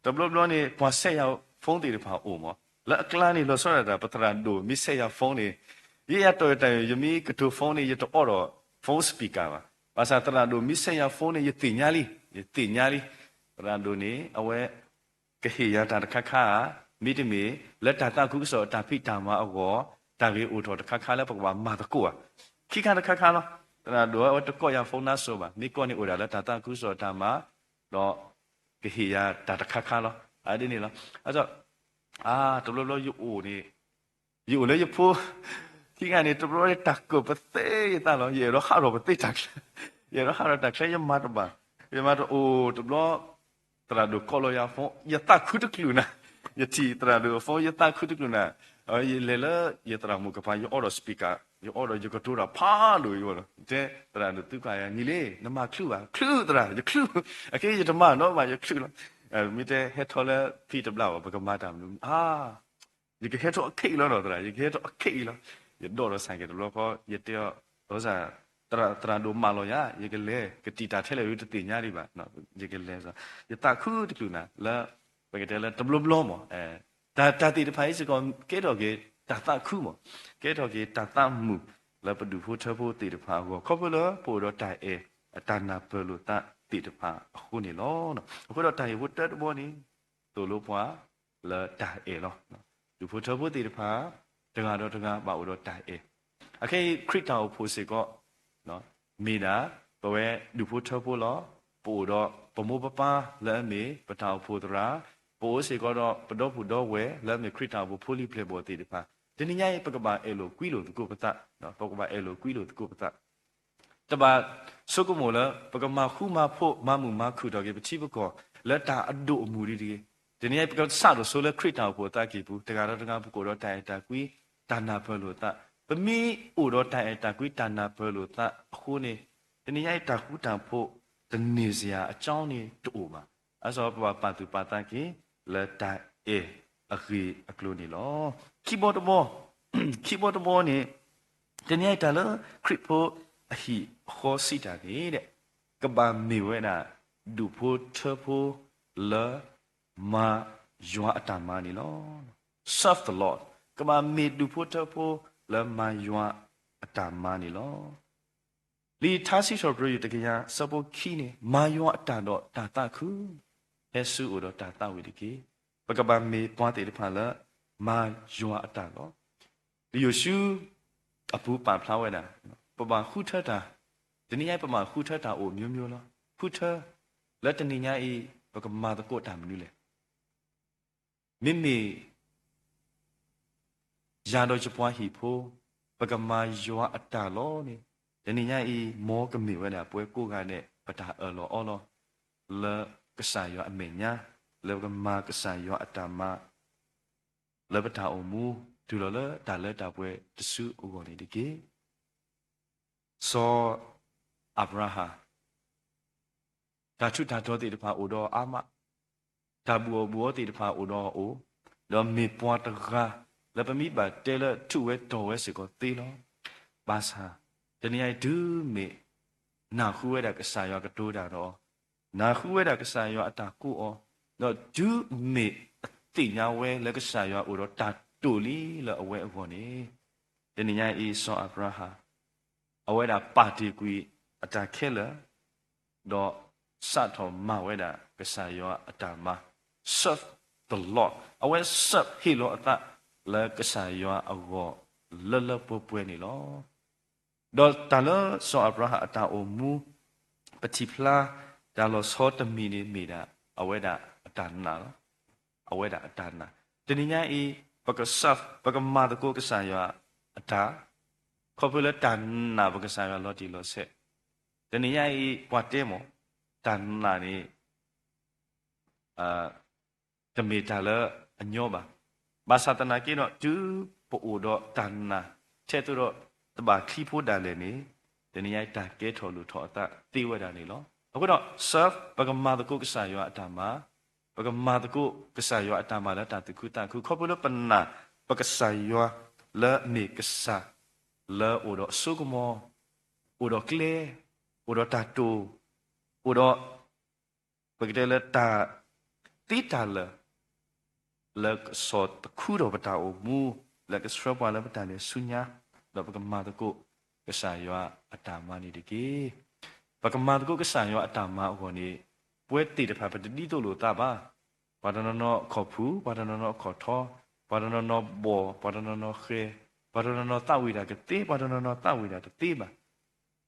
C: တဘလဘလနေပွားဆက်ရောက်ဖုန်းတီတဖာအိုမောလက်ကလာနေလို့ဆောရတာပထရာဒိုမိဆက်ရောက်ဖုန်းနေရရတော့တိုင်ယမိကတူဖုန်းနေရတော့ဖုန်းစပီကာပါဘာသာတရာဒိုမိဆက်ရောက်ဖုန်းနေရတင်ညာလီရာဒိုနေအဝဲကဟေရတာတခါခါမိတမီလက်တာတခုစောတာဖိတာမအောတာကြီးအိုတော်တခါခါလဲပကပါမာတကူခိခါတခါခါလောတရာဒိုအတကောရဖုန်းနာဆိုပါမိကောနေအိုတာလက်တာတခုစောတာမတော့ကဟေရတာတခါခါလောအဲ့ဒီနေလောအဲ့တော့တဘလယူအိုနေယူလေရဖိုးခိကနေတဘလတက်ကိုပသေးတာလောရေရောဟာရောပသေးတက်ရေရောဟာရောတက်ရမတ်ပါရမတ်အိုတဘလတရာဒိုကောလရဖုန်းရတခုတကလူနာယတိတရာဒိုဖုန်းရတခုတကလူနာလေလေရတရာမူကပါယောအော်စပီကာယောအော်ရကတူရာဖာလို့ယောတဲ့တရာဒိုသူကရညီလေးနမခလူပါခလူတရာယခလူအကေရတမနော်မယခလူမိတဲ့ဟက်ထော်လဲဖီတဘလာဘကမာတာမလို့ဒီကဟက်ထော်အခေလောတော့တရာဒီကဟက်ထော်အခေလောရတော့ဆိုင်ကတော့ခေါ်ရတဲ့ရောစာတရာဒိုမာလောရရကလေကတိတာထဲလေရတတိညာဒီပါနော်ရကလေဆိုရတခုတကလူနာလာဘကတဲ့လဲတဘလဘလောမောဒါတိတဖိုင်စကောကဲတော့ကေတာတခုမောကဲတော့ကေတာတမှုလာပဒူဖို့ထဖို့တိတဖာကိုခေါ်ပလပိုတော့တိုင်အတနာပလို့တတိတဖာအခုနေလောနော်အခုတော့တိုင်ဝတ်တဲ့ဘောနေတူလို့ပွားလာတိုင်လောနော်ဒူဖို့ထဖို့တိတဖာတကားတော့ပါဦးတော့တိုင်အခေခရစ်တော်ဖို့စေကောနော်မိတာဘဝဲဒူဖို့ထဖို့လောပိုတော့ပမိုးပပလဲမေပတောက်ဖို့တရာပိုးစေကတော့ပတော့ဖူတော့ဝဲလက်မခရစ်တာဘူးဖိုလီပလေဘောတီတပါဒီနေ့ညရဲ့ပကပါအဲလိုကွီလိုတကုပတနော်ပကပါအဲလိုကွီလိုတကုပတတပါဆုကမောလပကမာခုမဖို့မမှုမခုတော့ကေပချိပကောလက်တာအဒုအမူရီဒီနေ့ပကစတော့ဆိုလခရစ်တာဘောတာကေဘူးတကတော့တကပကိုတော့တိုင်တာကွီတာနာဘလိုတာပမီအိုတော့တိုင်တာကွီတာနာဘလိုတာအခုနေဒီနေ့ရဲ့တာခုတန်ဖို့တနေစရာအကြောင်းနေတူမှာအဲ့ဆိုပါတူပါတာကေလက်တိုင်အခလိုနေလောคีย์บอร์ดဘောနေတနေ့တလခရစ်ဖို့အဟိခေါ်စီတာနေတဲ့ကဘာမီဝဲနာဒူဖို့ထဖို့လာမာယွာအတမနီလော serve the lord ကဘာမီဒူဖို့ထဖို့လာမာယွာအတမနီလောလီသာစီဆိုဘရတကရစပုခီနေမာယွာအတတော့တာတခုယေရှုအိုတော့တာဝိတကေပကပမေပွားတေဖာလာမာယွာအတတော့ ဒီယိုရှုအပူပန်ဖလာဝဲတာပပခုထတာတနည်းအားပမာခုထတာအိုမျိုးမျိုးလောခုထလက်တနည်းညာဤပကမာတကောတာမနူးလေမိမိရာတော့ချပွားဟီဖိုပကမာယောအတာလောနေတနည်းညာဤမောကမိဝဲတာပွဲကိုကနဲ့ပတာအော်လောလကဆာယောအမေညာလကမာကဆာယောအတာမလပတာအမူဒူလောလဒါလက်တာပွဲတဆူအိုကောနေတကေဆောအဗရာဟာဒါချုဒါတော်တိတဖာအိုတော်အာမဒါဘူတိတဖာအိုတော်အိုဒေါ်မေပွားတကားလပမိပါတဲလထုဝဲတော်ဝဲစေကိုတေးလောဘာသာတနည်းဒူးမေနာခုဝဲတာကဆာယောကတိုးတာတော့နာခုဝဲတာကဆာယောအတာကိုအောတော့ဒူးမေအတိညာဝဲလကဆာယောအိုတော်တာတူလီလအဝဲအခေါ်နေတနည်းအေဆောအဗရာဟာအဝဲတာပါတီကွီအတာခဲလတော့စတ်တော်မဝဲတာကဆာယောအတာမ serve the Lord အဝဲ serve ဟီလောအတာလကဆာယောအဝလလပပွေးနေလောတော့တလဆောအဗရာဟာအတာအမူပတိဖလာဒါလောဆောတမီနေမိတာအဝဲတာအတာနာအဝဲတာအတာနာတနည်းအေပကဆပ်ပကမာတကိုကဆာယောအတာခေါ်ပလတန်နာပကဆာယောလော်တီလောဆက်တနည်းအေပွားတဲမောတန်နာနေတမေတာလအညောပါဘာသာတနာကိနော်တူပို့တော့တန်နာချက်တော့တဘာခီဖို့ဒါလည်းနေတနည်းအေတာကဲထော်လို့ထော်အတာတေးဝဲတာနေလောအခုတော့ serve ပကမာတကိုကဆာယောအတာမှာပကမာတကုကဆာယောအတမလာတတကုတခုခေါပလပနာပကဆာယောလာမေကဆာလာအိုဒဆုကမောအိုဒကလေအိုဒတတူအိုဒပကတဲ့လတာတိတလလက်စောတခုတော့ပတာအိုမူလက်ကစရပွားလပတာလေဆုညာလပကမာတကုကဆာယောအတမနီတကေပကမာတကုကဆာယောအတမအောနေပွဲတိတဖာပတတိတို့လို့တာပါဘာဒနနောခေါ်ဖူဘာဒနနောခေါ်ထောဘာဒနနောဘောဘာဒနနောခေဘာဒနနောတဝိတာကတိဘာဒနနောတဝိတာတတိပါ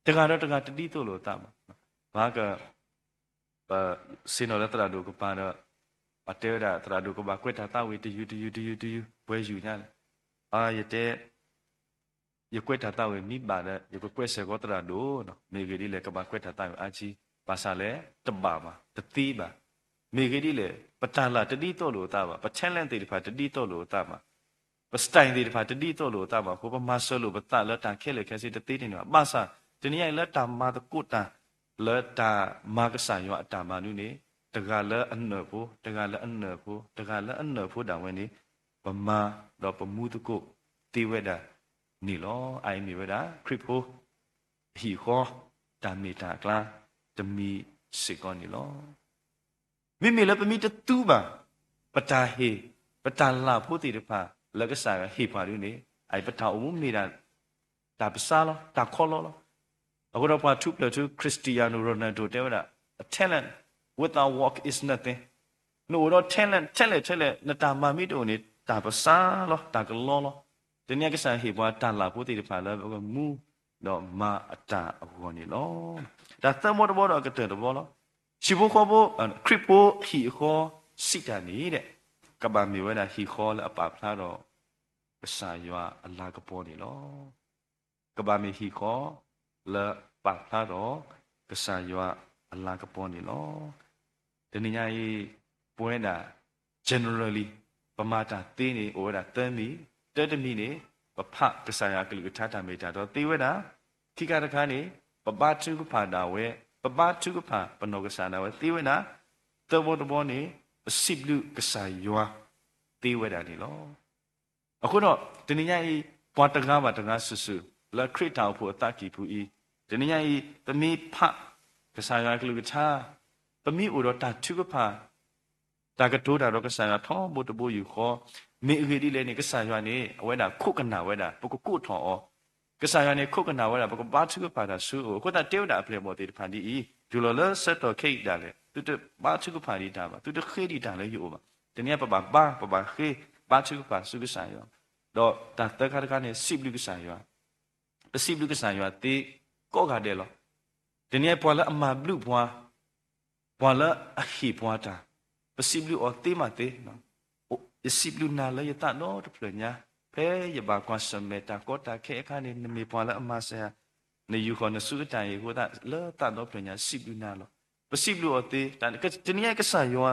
C: တကတော့တကတတိတို့လို့တာပါဘာကစင်တော်လက်တရာတို့ကပါတော့ပတေရာတရာတို့ကပါကွက်တာတဝိတယူပွဲယူညာအာရတဲ့ရကွက်တာတဝိမိပါတဲ့ရကွက်ဆေကောတရာတို့နော်မေဂရီလေကပါကွက်တာတဝိအာချီပါစာလေတပါပါတတိပါမေဂရီလေပတလာတတိတော့လို့တာပါပချန်လန်တေတဖာတတိတော့လို့တာပါပစတိုင်တေတဖာတတိတော့လို့တာပါဟိုပမဆလို့ပတလတာခဲလေခဲစီတတိနေတော့ပါစာတနည်းရလက်တာမာတကုတာလက်တာမာကဆာယောအတာမနုနေတကလည်းအနဖို့တကလည်းအနဖို့တကလည်းအနဖို့တောင်ဝင်နေပမာတော့ပမှုတကုတေဝဒနီလောအိုင်မီဝဒခရစ်ဖို့ဟီခောတာမီတာကလာတမီစေကောနီလောမိမိလည်းပမိတတူပါပတာဟေပတာလာဖို့တိတဖာလက်ကစားဟေပါလူနေအိုင်ပတာအုံမီတာတာပစားလောတာခေါ်လောအခုတော့ပါ2 + 2 Cristiano Ronaldo တဲ့ဝဒ a talent without work is nothing no တော့ talent နတာမမီတို့နေတာပစားလောတာကလောလောဒီနေ့ကစားဟေပါတာလာဖို့တိတဖာလည်းမူတော့မာအတာအခုနေလောဒါသမတ်ဘောတော့ကတဲ့ဘောလောရှိဖို့ခေါ်ဖို့ခရစ်ဖို့ဟီခေါ်စိတနေတဲ့ကဘာမီဝဲတာဟီခေါ်လအပဖလာတော့ပစာယောအလာကပေါ်နေလောကဘာမီဟီခေါ်လပဖလာတော့ပစာယောအလာကပေါ်နေလောဒီနေ့ညရေးပွဲတာ generally ပမာတာတင်းနေဩတာတမ်းမီတက်တမီနေပဖပစာယောကလူထတာမေတာတော့တေဝဲတာခိကတခါနေပပတုကဖာတာဝဲပပတုကဖာပနောကဆာနာဝဲတေဝဲနာတဘောတဘောနေအစိဘလူကဆာယောတေဝဲတာနေလောအခုတော့ဒီနေ့ညကြီးပွားတကားပါတကားဆူဆူလက်ခရစ်တောင်ဖို့အတကီဖူဤဒီနေ့ညကြီးတမီဖကဆာယောကလူကချာတမီဥတော်တာတုကဖာတာကတိုးတာတော့ကဆာယောထောဘုတဘယူခေါ်မေအဂေဒီလေနေကဆာယောနေအဝဲတာခုကနာဝဲတာပကုထောအောကဆာယောနေခုကနာဝဲတာပကဘာတုကဖာတာဆူခုတာတေဝတာအပလေမောတေဖန်ဒီဒူလောလဆက်တော်ခိတ်တာလေတူတဘာတုကဖာဒီတာပါတူတခေဒီတာလေယူပါတနည်းပပဘာခေဘာတုကဖာစုကဆာယော တော့တာတခါတခါနဲ့စိဘလူကစားရွာပစိဘလူကစားရွာတေကော့ကတဲ့လောဒီနေ့ပွာလာအမဘလူပွာပွာလာအခိပွာတာပစိဘလူအတေးမတေးနော်ပစိဘလူနာလေတနော်တပလညာဖဲရပါကွာစမေတာကောတာခဲခါနေနမေပွာလာအမဆာနေယူခေါ်နစုတိုင်ဟိုတာလေတနော်ပလညာစိဘလူနာလောပစိဘလူအတေးတန်ကဒီနေ့ကစားရွာ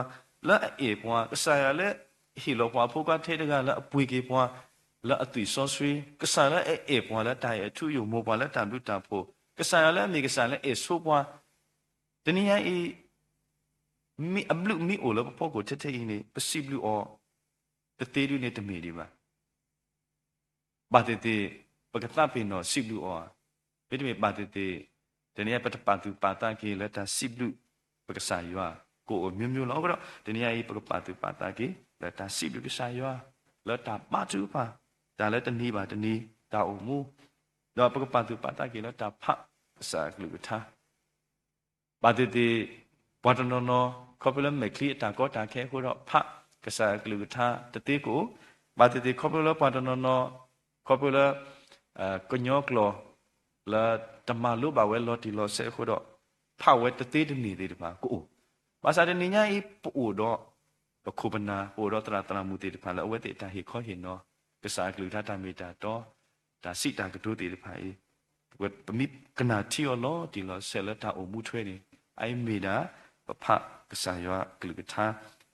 C: လာအေပွာကစားရလေဟီလောပွာဖိုကထဲတကလာအပွေကေပွာလာအတူဆောဆွေကစားရအေပွာလာတိုင်အထူယုံမောပွာလာတန်လူတန်ဖို့ကစားရလေမိကစားလေအေဆိုပွာဒီနေ့အေmi ablu mi ola poko tete ini pesiblu o teteru ne temi di ba batete pagata pino siblu o bedme batete tenia patapatu pata ki leta siblu pagasa ywa ko o myu lo ko tenia i pagapatu pata ki leta siblu kasa ywa leta patu pa da le tani ba tani da o mu do pagapatu pata ki leta pha sa glu tha bateteဘာတနော်နော်ခေါပလမဲကလီတာကောတာခဲခုတော့ဖတ်ကစားကလူထာတတိကိုဘာတတိခေါပလဘာတနော်နော်ခေါပလကညောကလောလာတမလူဘာဝဲလော်တီလော်ဆဲခုတော့ဖဝဲတတိတနေသေးတယ်ပါကိုဘာသာတနေညာဤပို့တော့ပခုပနာပို့တော့တရာတရာမူတေတဖာလောဝဲတေတာဟိခေါ်ဟင်နော်ကစားကလူထာတမီတာတော့ဒါစိတာကဒုတေတဖာဤဝဲပမိကနာတီယောလောတီလောဆဲလတာအမှုထွဲနေအိုင်မီတာပဖကစားရွာကလူကထာ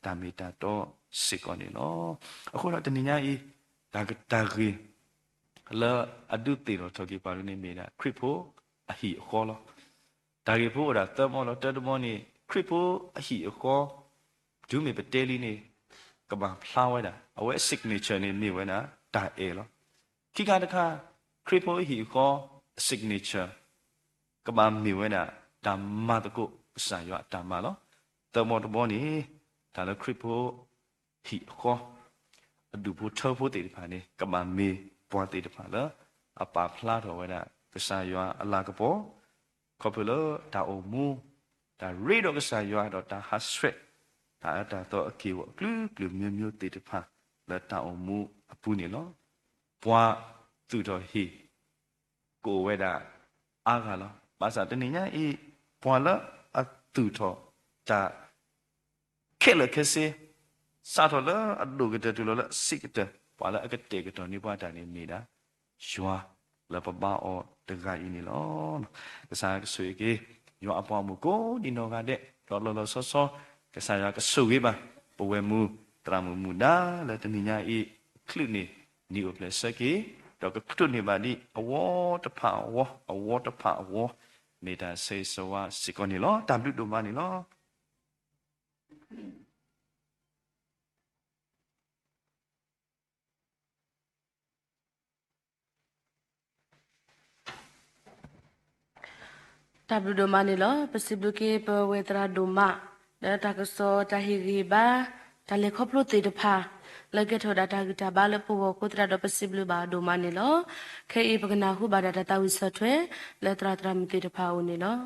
C: ဒါမီတာတော့စိကောနေနော်အခုတော့တနင်္ညာဤဒါကတာရီလာအဒုတေတော့ထော်ကြပါလို့နေမိတာခရစ်ဖို့အဟိအခေါ်လောဒါရီဖို့ဒါတမောလောတတမောနေခရစ်ဖို့အဟိအခေါ်ဒုမေပတဲလီနေကဘာဖလာဝဲတာအဝဲ signature နေမိဝဲနာဒါအေလောခိကတခါခရစ်ဖို့အဟိအခေါ် signature ကဘာမိဝဲနာဒါမတကုစာရွာတမလောတမောတဘောနေဒါလခရစ်ဖို့ဟိခေါ်အဒူဖို့ထောဖို့တေတဖာနေကမမေပွားတေတဖာလာအပါဖလာတော်ဝဲတာကစားရွာအလာကပေါ်ခေါ်ဖလို့ဒါအုံမူဒါရေတော့ကစားရွာတော့ဒါဟာစရက်ဒါတော့အကေဝကလူကလူမျိုးမျိုးတေတဖာလာတာအုံမူအပူနေလောပွားသူတော်ဟိကိုဝဲတာအားကလောဘာသာတနေညာဤပွာလာအတူတော့ဒါခဲလခဲစေစာတော်လာအဒုကတဲ့တူလာစိကတဲ့ပွာလာအကတဲ့ကတော့နေပွားတာနေနေတာရွာလပပအောတကကြီးနေလောကစားကဆွေကြီးရွာအပွားမှုကိုဒီနော်ကတဲ့တော်လောဆောဆောကစားရကဆွေပါပဝဲမှုတရမှုမူဒါလက်တနိညာဤခလုနေနီအိုပလက်စကေတော့ကတုနေပါဒီအဝတဖအဝတဖအဝနေတာဆေဆိုဝါစီကောနီလောတမ်လူဒိုမာနီလော
A: တဘလူဒိုမာနီလောပစိဘလူကေပဝေတရာဒိုမာဒါတကဆောတဟီရီဘာတလေခေါပလိုတေတဖာလကထောဒတာဂီတာဘာလပဝကိုတရာဒပစိဘလူဘာဒိုမာနီလောခေအပကနာဟုဘာဒတာဝိဆထွဲလက်တရာတရာမတေတဖာဦးနီလော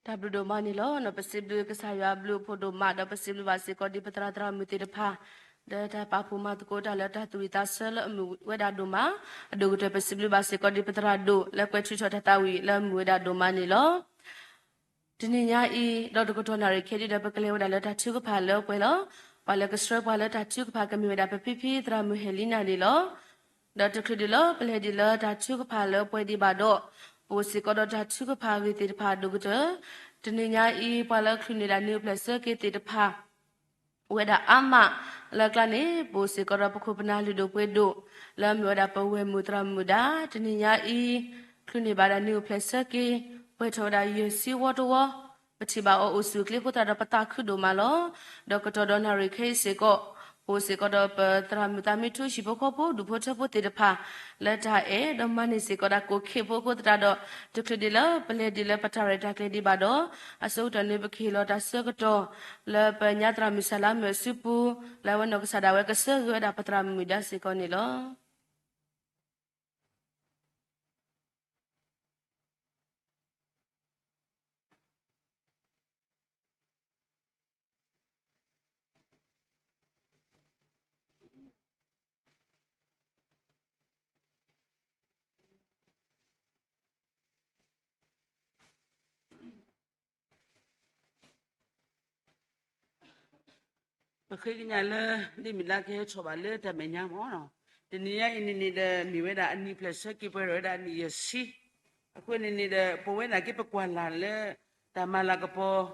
A: ဒါဘလူဒိုမနီလောနပစီဘလူကဆာယဘလူဖိုဒိုမဒါပစီဘလူဘာစီကောဒီပတရာတရာမူတီတဖာဒါပါဖူမတ်ကိုဒါလက်တာတူတာဆလအမှုဝဒါဒိုမအဒုကတပစီဘလူဘာစီကောဒီပတရာဒိုလက်ကွဲချွချတတဝီလမ်ဝဒါဒိုမနီလောဒီနေ့ညဤဒေါ်တကတော်နာရခေဒီဒပကလေးဝဒါလက်တာချူကဖာလောပွဲလောပါလကစရပါလက်တာချူကဖာကမီဝဒါပပိပိတရာမူဟဲလီနာဒီလောဒေါ်တခရီဒီလောပလေဒီလောတာချူကဖာလောပွဲဒီပါတော့ပိုစီကောတာချူကဖာဝီတီတဖာဒုကတတနညာဤပါလခရနီလာနေပလစကေတီတဖာဝေဒအမလကလနေပိုစီကောပခုပနာလူဒိုပွဲဒိုလမ်ဝဒပဝေမူတရမူဒါတနညာဤခရနီဘာဒနေပလစကေဝေထောဒါယေစီဝတော်ပတိဘာအိုစုကလေကိုတာပတာခုဒိုမာလောဒေါကတော်ဒနာရိခေစေကောပိုစီကောပတရမူတာမီထုရှိဘခောပိုဒုဖို့ချဖို့တေတဖာလက်တာအေဒမနိစေကောဒါကိုခေဖို့ကိုတရာတော့ဒုခဒီလပလေဒီလပတာရတာကလေးဒီပါတော့အစုတနေပခေလောတာဆကတော့လပညာတရမီဆလာမစုပူလဝနကဆဒါဝကဆရဒါပတရမီဒါစေကောနေလော
D: 不可以讲了，你们那个说吧了，他们讲么呢？这你呀，你的米为了你 plus 给不了的你也是，aku ni de powe na ke pekwalan le ta malaga po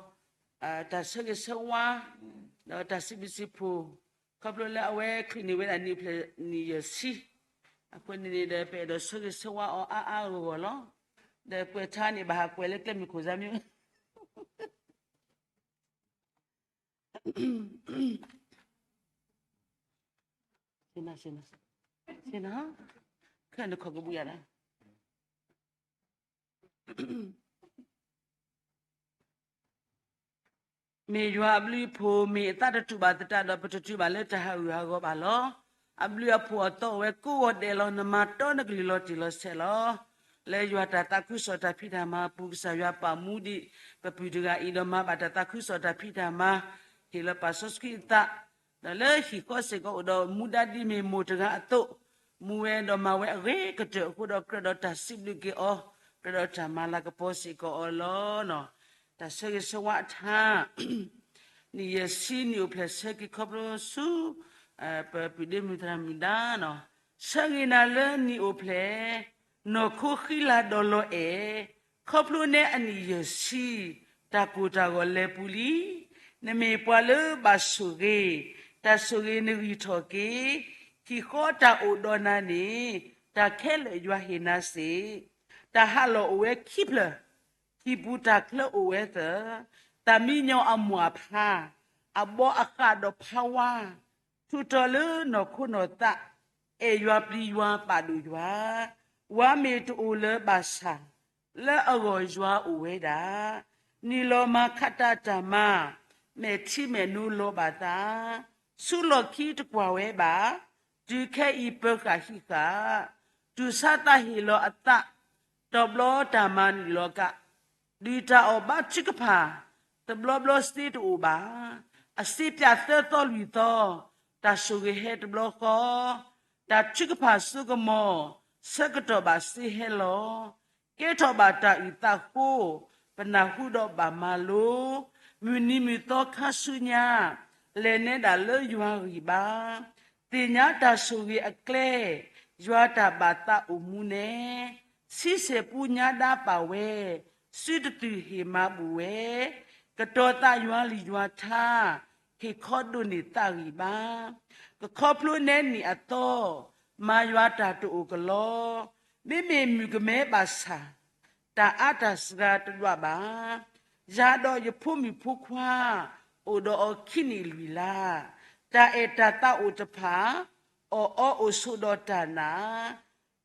D: ta sege sewa ta sibisi pu kaplo le awe klini we ni ple ni ye si aku ni de pe do sege sewa o a go lo de pe tani ba ko le klemi ko zami Sina ha kan ko go buya na me yo abli pho me ta tu ba ta do pa tu ba le ta ha yu ha go ba lo abli pho to we ko de lo na ma to na gli lo ti lo se lo le yo ta ku so ta phi da ma pu sa ya pa mu di pa pu du ga i do ma ba ta ku so ta phi da ma hi lo pa so ski ta da le hi ko se ko do mu da di me mo ta ga to mu we do ma we re ka te ko do kro do ta sip lu ke o kro do ta ma la ka po si ko o lo no ta se ge so wa tha ni ye si ni o ple se ki ko pro su pa pi de mi tra mi da no se ge na le ni o ple no ko khi la do lo e ko pro ne ani ye si ta ko ta go le pu li ne me pa le ba su ge ta su ge ni ri tho ke ki ko ta o do na ni ta khe le ywa he na se ta ha lo o we keep le ki buta kle o we ta mi nyo amwa pha abo aka do phawa tu to le no khu no ta e ywa pli ywa pa du ywa wa me tu o le ba sa le a go ywa o we da ni lo ma khata ta ma me thi me nu lo ba ta su lo ki tu kwa we ba du ke I pe ka hi ka du sa ta hi lo ata to blo ta man lo ka di ta o ba chi ka pha the blo state o ba a si pya te to lui to ta su ge he the blo ko ta chi ka pha su ko mo sa ka to ba si hello ke to ba ta I ta ko pa na hu do ba ma lo mu ni mi to kha su nya le ne da le ywa ri ba ti nya ta su ge a kle ywa ta ba ta o mu ne si se pu nya da pa we si tu hi ma bu we ka to ta ywa li ywa tha ki kho du ni ta ri ba ka kho plu ne ni a to ma ywa ta tu o ka lo mi mi mu ka me ba sa ta a ta sra tu wa ba ya do ye phu mi phu khwa o do o khini lui la ta e ta o ta pha o so do ta na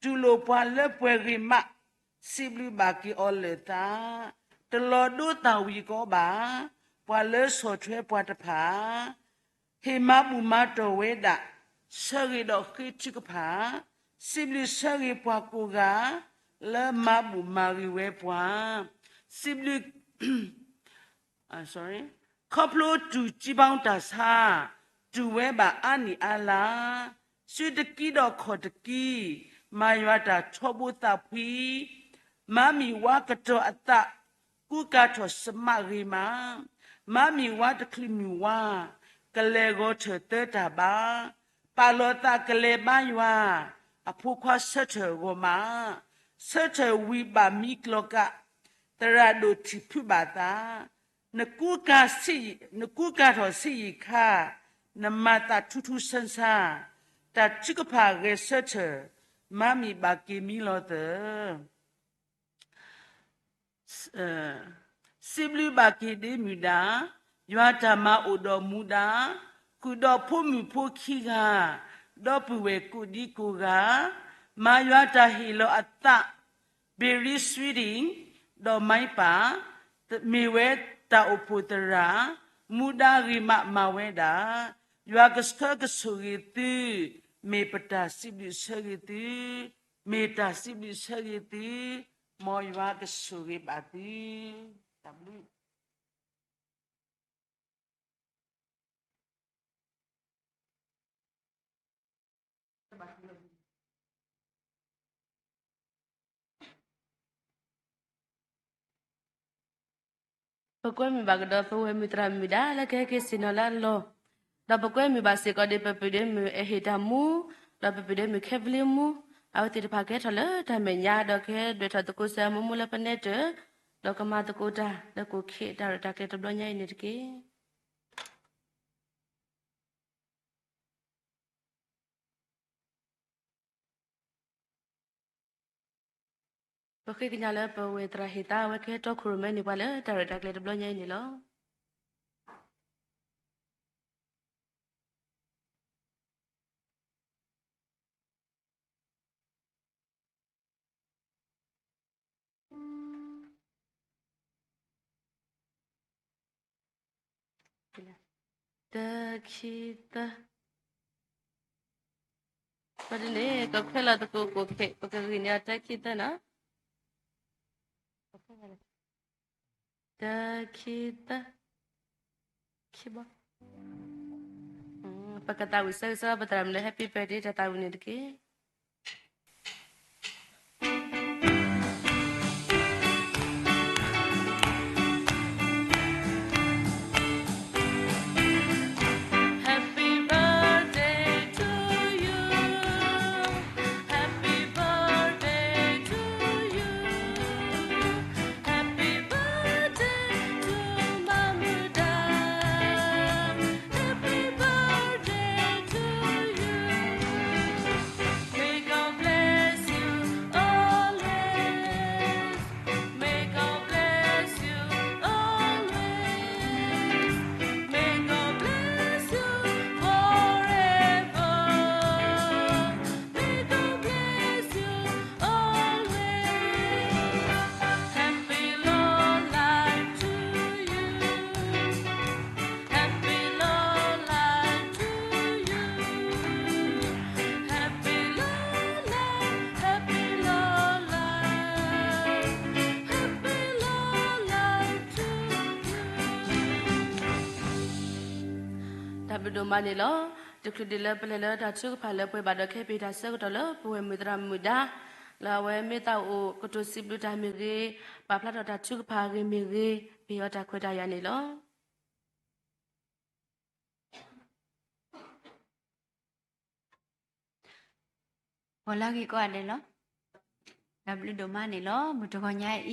D: tu lo pwa le pwe ri ma siblu ba ki o le ta te lo do ta wi ko ba pwa le so thwe pwa ta pha he ma bu ma to we da sa ri do ki chi ka pha siblu sa ri pwa ko ga le ma bu ma ri we pwa siblu sorry ခေါပလိုတူကြည်ပေါင်းတာစာဒူဝဲပါအာနီအလာဆွေတကီတော့ခေါ်တကီမာယွာတာထောဘူးတာဖီမမီဝါကတော့အတကူကတော့စမရီမာမမီဝါတကလီမီဝါကလေကိုထတဲ့တာပါပါလောတာကလေမယွာအဖို့ခွာဆက်ချေကိုမာဆက်ချေဝီပါမီကလောကတရဒိုတီဖူပါတာနကူကတော့စီခါနမတာထူးထူးဆန်းဆန်းတာချိကဖာရဲဆက်ချေမမီဘာကီမီလောတဲ့Siblu baki de muda, yuata ma odo muda, kudo pomu pokiga, dopuwe kudikuga, ma yuata hilo atta, very sweeting, do maipa, miwe ta oputera, muda rima maweda, yuagaska sugiti, me pata siblu sagiti, me ta siblu sagiti, Moywa ke suri bati tablu
A: Pokoknya mi bagdo pokoknya mi tramida la ke sinola lo. Da pokoknya mi basi ko de pepede mi ehitamu, da pepede mi kevlimu. Aku tidak pakai thale, dah menya dah ke, dah satu kusa mula penete, dah kemana tu dah kuki, dah ke terbelanjai ini ke. Pakai kenyala pakai terahita, pakai tok kurumen ni pala, dah ke terbelanjai ini lo. Dah kita. Pada ni, kau kela tu kau pakai gini ada kita na. Dah kita. Kiba. Pakai tahu saya betul betul happy birthday dah tahu ni dek. Berdoa ni lo, jika di lepas lepas dah cukup pada pun pada kepi dah sekut lo, pun mitra muda, lawan mitra u kutusi belu dah miri, bapa dah cukup hari miri, biar dah kuda ya ni lo.
E: Lagi ko ada lo, dah belu doma ni lo, mudah-mudahan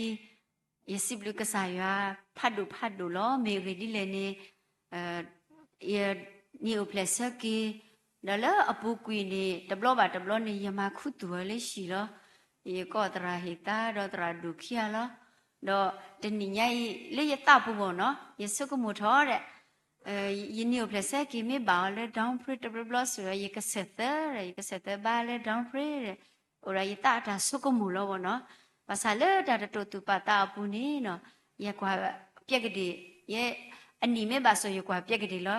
E: si belu kesaya padu lo, miri di leni, ni uplesa ki dala apu kui ni tablo ni yama khutu le shi lo ye ko tra hita do tra dukhia lo do teni nyai le yata pu bo no yesu ko mu tho de ye ni uplesa ki me ba le down pre tablo so ye ka seta ba le down pre ora yata ta su ko mu lo bo no pa sa le da to tu pa ta pu ni no ye kwa pyek di ye ani me ba so ye kwa pyek di lo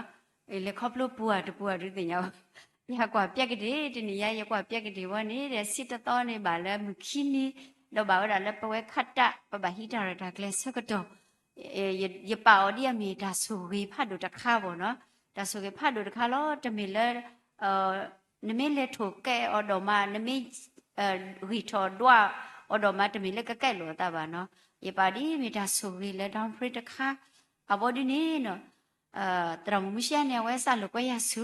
E: le khoplo puwa du tin yaw ya kwa pyek de tin ya ya kwa pyek de wa ni de sit to ni ba la mu khi ni do ba da la pwe khat ta ba hi da da kle sa ka to ยป่าอดีมีดาสุรีพัดดูตะข้าบ่เนาะดาสุรีพัดดูตะข้าแล้วจะมีเลยนมีเลยถูกแก่อดมานมีรีทอดัวอดมาจะมีเลยก็แก่หลวตาบ่เนาะยป่าดีมีดาสุรีเลยดอนพริตะข้าอาบดีนี่เนาะตรามุมิเชียเนี่ยไว้สาลูกก็ยาสู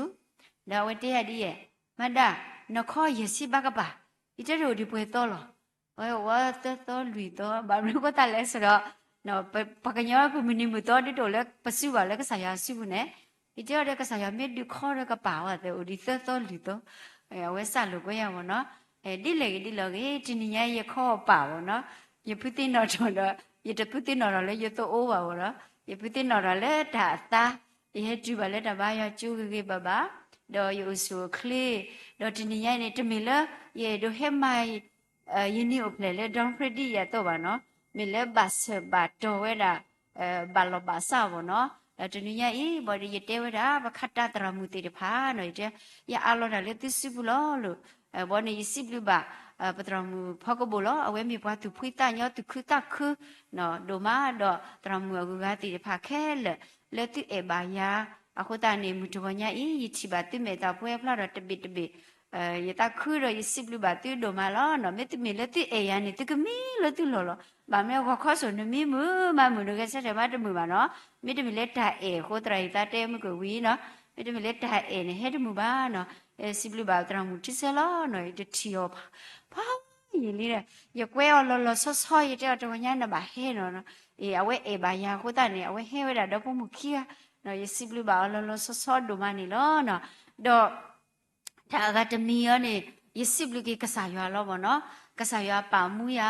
E: ดาวเตียดีมาดานครเยสิบากะปะอีเจรูดีป่วยโตหรอว่าโตลุยโตบางลูกก็ตายแล้วสิเนาะเนาะปากญาคือมินิมุตอดิโตแล้วปสิวะแล้วก็สายาสิบุเนี่ยอีเจเด็กก็สายาเม็ดดิคอแล้วก็ป่าวแต่อุดิโตลุยโตไว้สาลูกก็ยามเนาะดิเลยทีนี้ยข้อป่าวเนาะยพุตินอจอดยจะพุตินอแล้วยโตโอวาวเนาะยพุตินอแล้วตาตายจูบแล้วตาบายจูกีบบ้าดอยอุสุคลีดอทีนี้เนี่ยจะมีละยดูเฮมายยินดีอุปเลดอนฟรดี้ยาตัวบ้านเนาะมีละบาสบาโตเวดาบาลบาสาวเนาะทีนี้อีบอดียเตเวดาบักขัดตาตรามุติเดพาหน่อยเจ้ยาอารมณ์อะไรติสิบุลลุบอนี่สิบลูบาปตรามุพอกบุลเอาไว้มีพอตุพุยตาเนาะตุคือตาคือเนาะดูมาดอตรามุกุกาติเดพาแค่เลตุเอบายาအခုတန်နေမှုတဝညာဤယတိပါတိမေတာပွဲဖလာရတပိတပိယတာခူရယစိဘလူပါတိဒိုမလာနော်မေတမီလက်တိအေယန်နေတကမီလက်တိလောလောဗာမေခေါ်ဆိုနမီမူမမှုနကဆက်တယ်မတမှုပါနော်မေတမီလက်တာအေခိုတရတာတဲမကဝီနော်မေတမီလက်တာအေနေဟဲ့တမှုပါနော်စိဘလူပါတရမှုတိစလောနော်တတီယောဘာယလေးရကွဲော်လောလောဆော့ဆော့ရတဲ့တဝညာနဘာဟဲနော်အဝဲအေဘာယာခိုတနေအဝဲဟဲဝဲတာတော့ပုံမှုခီယာနော်ယစီဘလူပါလောလောဆော့ဆော့ဒိုမနီလောနော်တော့ဒါကတမီရနေယစီဘလူကကစားရွာလောဘောနော်ကစားရွာပါမှုရ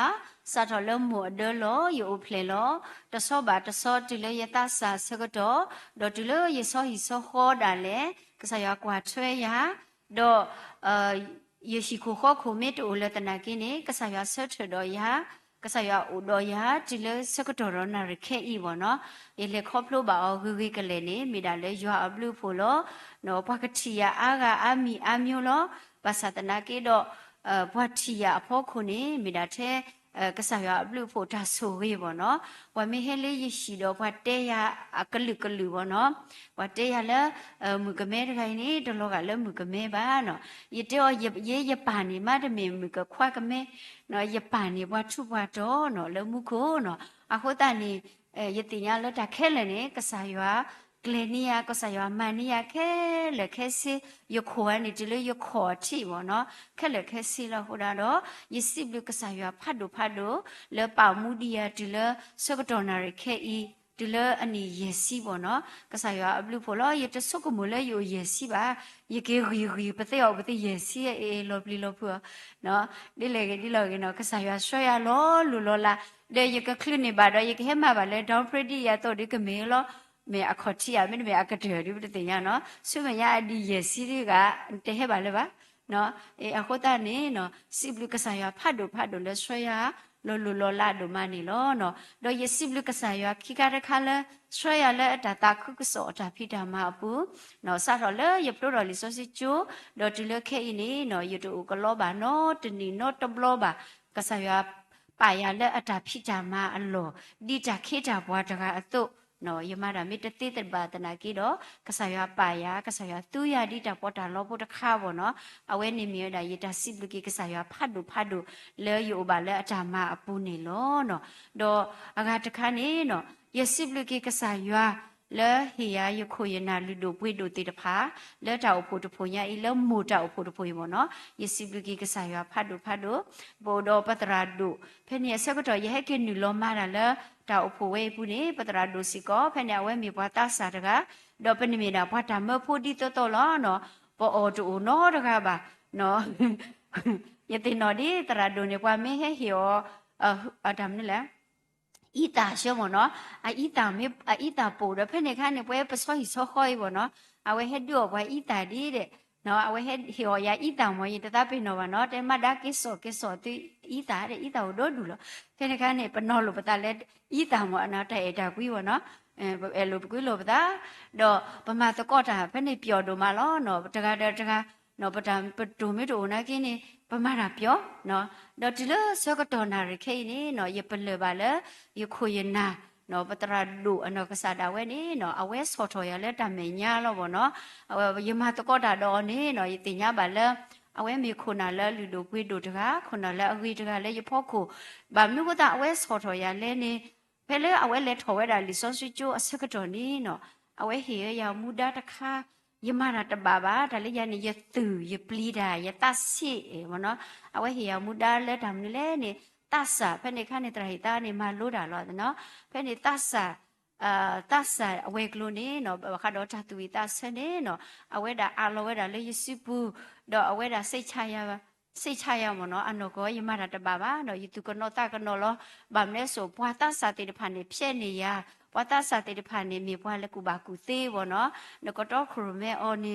E: စာတော်လုံးမို့အဒလောယိုဖလေလောတဆောပါတဆောတူလေယတဆာစကတော့တော့တူလေယဆောဟီဆောဟောဒါလေကစားရွာကွာချွဲရတော့ယရှိခိုခောခုမေတူလေတနာကင်းနေကစားရွာဆွတ်ထတော်ရကစားရဥတော်ရဒီလေစကတော်ရနာရခဲဤဘောနော်ဒီလေခေါပလို့ပါအောဂူဂီကလေးနေမိတာလေရွာအပလူဖို့လောနော်ဘကတိယအာကအမီအမျိုးလောဘာသာတနာကေတော့ဘဝတိယအဖို့ခုနေမိတာတဲ့ကစားရအပလူဖို့ဒါဆိုရေးဘောနော်ဝမေဟဲလေးရရှိတော့ဘတဲရအကလူဘောနော်ဘတဲရလဲမူကမဲတခိုင်နေတလောကလဲမူကမဲပါနော်ရတော့ရပါနေမတမေမူကခွာကမဲနော်ရပါနေဘွားထုဘွားတော့နော်လမှုခိုနော်အခုတန်နေယတိညာလတခဲလည်းနေကစားရွာကလနီယာကစားရွာမန်နီယာခဲလက်ခဲစီရခေါ်နေဒီလိုရခေါ်တိဘောနော်ခဲလက်ခဲစီလို့ဟိုတာတော့ယစိဘလကစားရွာဖတ်တို့လဲပေါမှုဒီယာဒီလဲစကတော်နာရခဲဤဒီလဲအနီယစီဘောနော်ကစားရွာအဘလူဖို့လို့ရတဆုကမလဲယယစီပါယကေရီပတဲ့အောပတဲ့ယစီအေလောပလီလောဖို့နော်ဒီလေဒီလောကနော်ကစားရွာဆွဲရလောလူလောလာတဲ့ယကခလနေပါတော့ယကဟဲမှာပါလဲဒေါင်းဖရဒီရတော့ဒီကမေလောမေအခေါ်တီရမင်းမေအကတဲ့ဒီပတဲ့ညာနော်ဆုမရဒီယစီကတဲ့ဟဲပါလဲပါနော်အခုတနေနော်စိဘလူကစားရွာဖတ်တို့လဲဆွဲရလောလာဒိုမနီလောနော်တော့ယစိဘလကဆာယခိကာရခါလဆွဲရလဲအတာတာခုကစောတာဖိတာမအပူနော်ဆာတော်လဲယပလိုတော်လီဆိုစီကျိုတော့ဒီလခဲအင်းနေနော်ယတူကလောပါနော်တနီနော်တဘလောပါကဆာယပါရလဲအတာဖိတာမအလောဒီတာခိတာဘွားတကအတုနော်ယမရာမေတ္တိတဘာတနာကီတော့ကဆာယပါယကဆာယသူရဒီတာပေါ်တာလောပေါ်တခါဘောနော်အဝဲနေမြေတာယတာစိဘလကိကဆာယဖတ်တို့လဲယောပါလဲအတာမအပူနေလောနော်တော့အကတခါနေနော်ယစိဘလကိကဆာယလဲဟီယာယခိုယနာလူတို့ပွေတို့တေတဖာလဲတာအဖို့တဖို့ညာဤလဲမိုတာအဖို့တဖို့ဘောနော်ယစိဘလကိကဆာယဖတ်တို့ဘောတော့ပတရာတို့ဖဲနေဆက်ကတော့ယဟကေနူလောမာတာလဲတာအဖို့ဝဲပူနေပတရာဒိုစီကောဖဲနေဝဲမြေဘွားတာစာတကတော့ပနိမေတာဘွားတာမဖို့ဒီတော်လောနော်ပေါ်အော်တူနော်တကပါနော်ယတိနော်ဒီတရာဒိုနေဘွားမေဟဲဟီယောအဒမ်နေလားဤတာရှောမနော်ဤတာပို့တော့ဖဲနေခါနေပွဲပစောဟီဆောခေါ်ဘောနော်အဝဲဟဲ့တော့ဘွားဤတာဒီတဲ့နော်အဝဲဟဲ့ဟီယောယာဤတာမယတတာပိနော်ဘာနော်တဲမဒါကိစောတိဤတာတဲ့ဤတာကိုတော့ဒူလို့ဖဲနေခါနေပနော်လို့ပတာလဲဤတာမအနာတဲ့တာကွီးဘောနော်အဲလိုကွီးလို့ပတာတော့ပမာတကောတာဖဲနေပျော်တို့မလောနော်တကာနော်ပတံပတူမီတို့နာကင်းနေပမာတာပြောနော်တော့ဒီလိုစကတော်နာရခဲနေနော်ယပလပါလေယခိုယနာ no patra du ano kasada we ni no awe sotho ya le ta me nya lo bo no yema to ko da do ni no yi tin nya ba le awe mi khona le lu do kwe do ta khona le agri ta le ye pho ko ba mi ko ta awe sotho ya le ni phe le awe le tho we da li so su chu asak to ni no awe he ya mu da ta kha yema ra ta ba da le ya ni ye tu ye pli da ye ta si mo no awe he ya mu da le dam ni le ni ta sa phe ni kha ni tra hi ta ni ma lo da lo no phe ni ta sa ta sa awe klo ni no ba kha do ta tu ta sa ni no awe da a lo we da le yisu pu do awe da sai cha ya sai cha ya mo no ano ko yema ra ta ba no yitu ko no ta ko no lo ba me so pwa ta sa ti de phan ni phye ni ya pwa ta sa ti de phan ni mi pwa le ku ba ku te bo no no ko to khru me o ni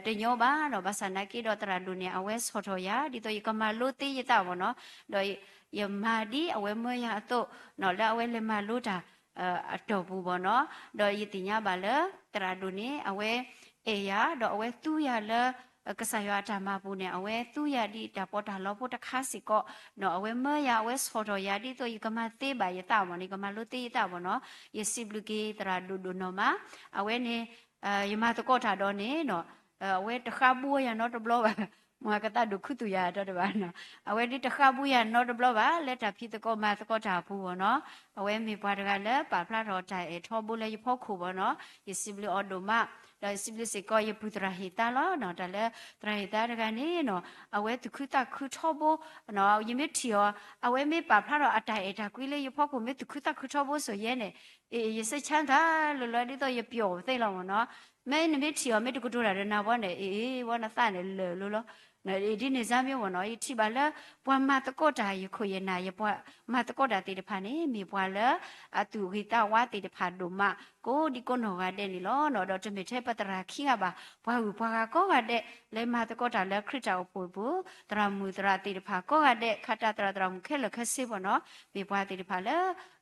E: te nyo ba no ba sa na ki do tra du ni awe so tho ya di to yi ka ma lo te yi ta bo no do yema di awe mo ya to no la awe le ma lo ta a to bu bo no do yi ti nya ba le tra du ni awe e ya do awe tu ya le ကဆာရတာမပူနေအဝဲသူရဒီတပေါ်တာလောဖို့တခါစီကောနော်အဝဲမရအဝဲဆော်တော်ရဒီတော့ကမသေးပါရတာမနိကမလို့တေးတာဘောနော်ယစီဘလူကေတရာဒူဒူနော်မအဝဲနေယမတကောတာတော့နေနော်အဝဲတခါဘူးရနော်တဘလောပါမကတာဒုခုတူရတော့တပါနော်အဝဲဒီတခါဘူးရနော်တဘလောပါလက်တာဖြစ်တကောမတကောတာဘူးဘောနော်အဝဲမိပွားတကလည်းပါဖလာတော်တိုင်ထောဘူးလေဖို့ခုဘောနော်ယစီဘလူအော်ဒိုမဒါစီဘလစီကိုယပူတရာဟီတာလောနော်ဒါလည်းတရာဟီတာတကနေနော်အဝဲတခုတခုထောဖို့နော်ယမစ်တီယောအဝဲမေပါဖလာတော့အတိုင်အတာကွေးလေယဖို့ကိုမေတခုတခုထောဖို့ဆိုရဲနေယစချမ်းသာလောလောဒီတော့ယပြောသိလောနော်မဲနမစ်တီယောမေတခုတို့ရတယ်နာဘောနေဘောနာစနေလောလောဒီနေစားမျိုးပေါ့နော်ဒီပါလဲပွားမတကောတာရခွေရနာရပွားမတကောတာတေတဖာနေမိပွားလဲအတူခိတဝါတေတဖာဒုမကိုဒီကိုနော်ကတဲ့နီလောနော်တော့တမေထဲပတရာခိကပါဘွားဘူးဘွားကကောကတဲ့လဲမတကောတာလဲခရစ်တောပူဘူးတရမူတရာတေတဖာကောကတဲ့ခတတရတရမခဲလခစေပေါ့နော်မိပွားတေတဖာလဲ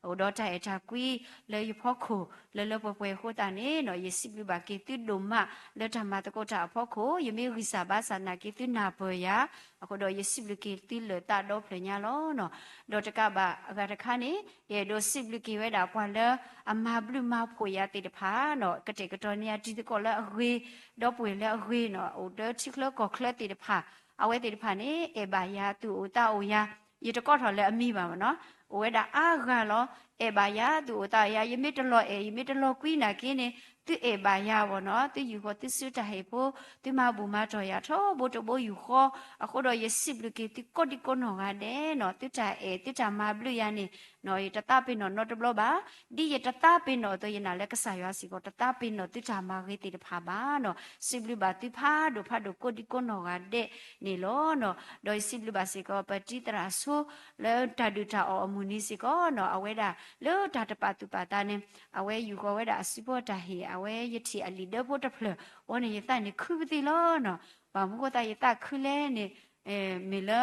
E: ဟိုတော့တဲ့အတာကွီလဲရဖို့ခုလဲလပွဲဟိုတာနေနော်ယစီပြပါကေတိဒုမလဲဓမ္မတကောတာဖို့ခုယမေရိစာဘာသနာကေတိနာပေါ်ရအခုတော့ယစီပလကေတိလတာတော့ဖညာလောနော်တော့တကပါအကတခါနေရေတော့စီပလကေဝဲတာပွာလဲအမဘလူမဖို့ရတေတဖာနော်ကတဲ့ကတော်နေဒီကောလဲအခွေတော့ပွေလဲအခွေနော်ဟိုတော့ချစ်လကောခလက်တေတဖာအဝဲတေတဖာနေအေဘာယာသူ့တာအိုယာရတကောထော်လဲအမိပါမနော်ဝဲတာအာဂါလောအေဘာယာသူ့တာယာယမစ်တလောအေယမစ်တလောကွီနာကင်းနေသူအေဘာယာဘောနော်သူယူခေါ်သူစွတဟေဖို့သူမဘူမတော်ရထောဘို့တဘို့ယူခေါ်အခုတော့ယစစ်ဘလကေတိကိုဒီကိုနော်ကတဲ့နော်သူတာအေသူတာမဘလူယာနေနော်ရတတပိနော်နော်တဘလပါဒီရတတပိနော်တော့ယနာလက်ကဆာရစီကိုတတပိနော်သူတာမခေတိတဖာပါနော်စစ်ဘလူပါသူဖာဒိုဖာဒိုကိုဒီကိုနော်ကတဲ့နေလောနော်တော့စစ်ဘလူပါစီကိုပတိတရာဆိုလဲတာဒူတာအော်အမူနီစီကိုနော်အဝဲတာလောတာတပတူပါတာနေအဝဲယူကိုဝဲတာအစီပေါ်တာဟေအဝဲယတိအလီဒဖို့တဖလဝနေယတနေခုပတိလောနော်ဘာမကိုတာယတခုလဲနေမေလာ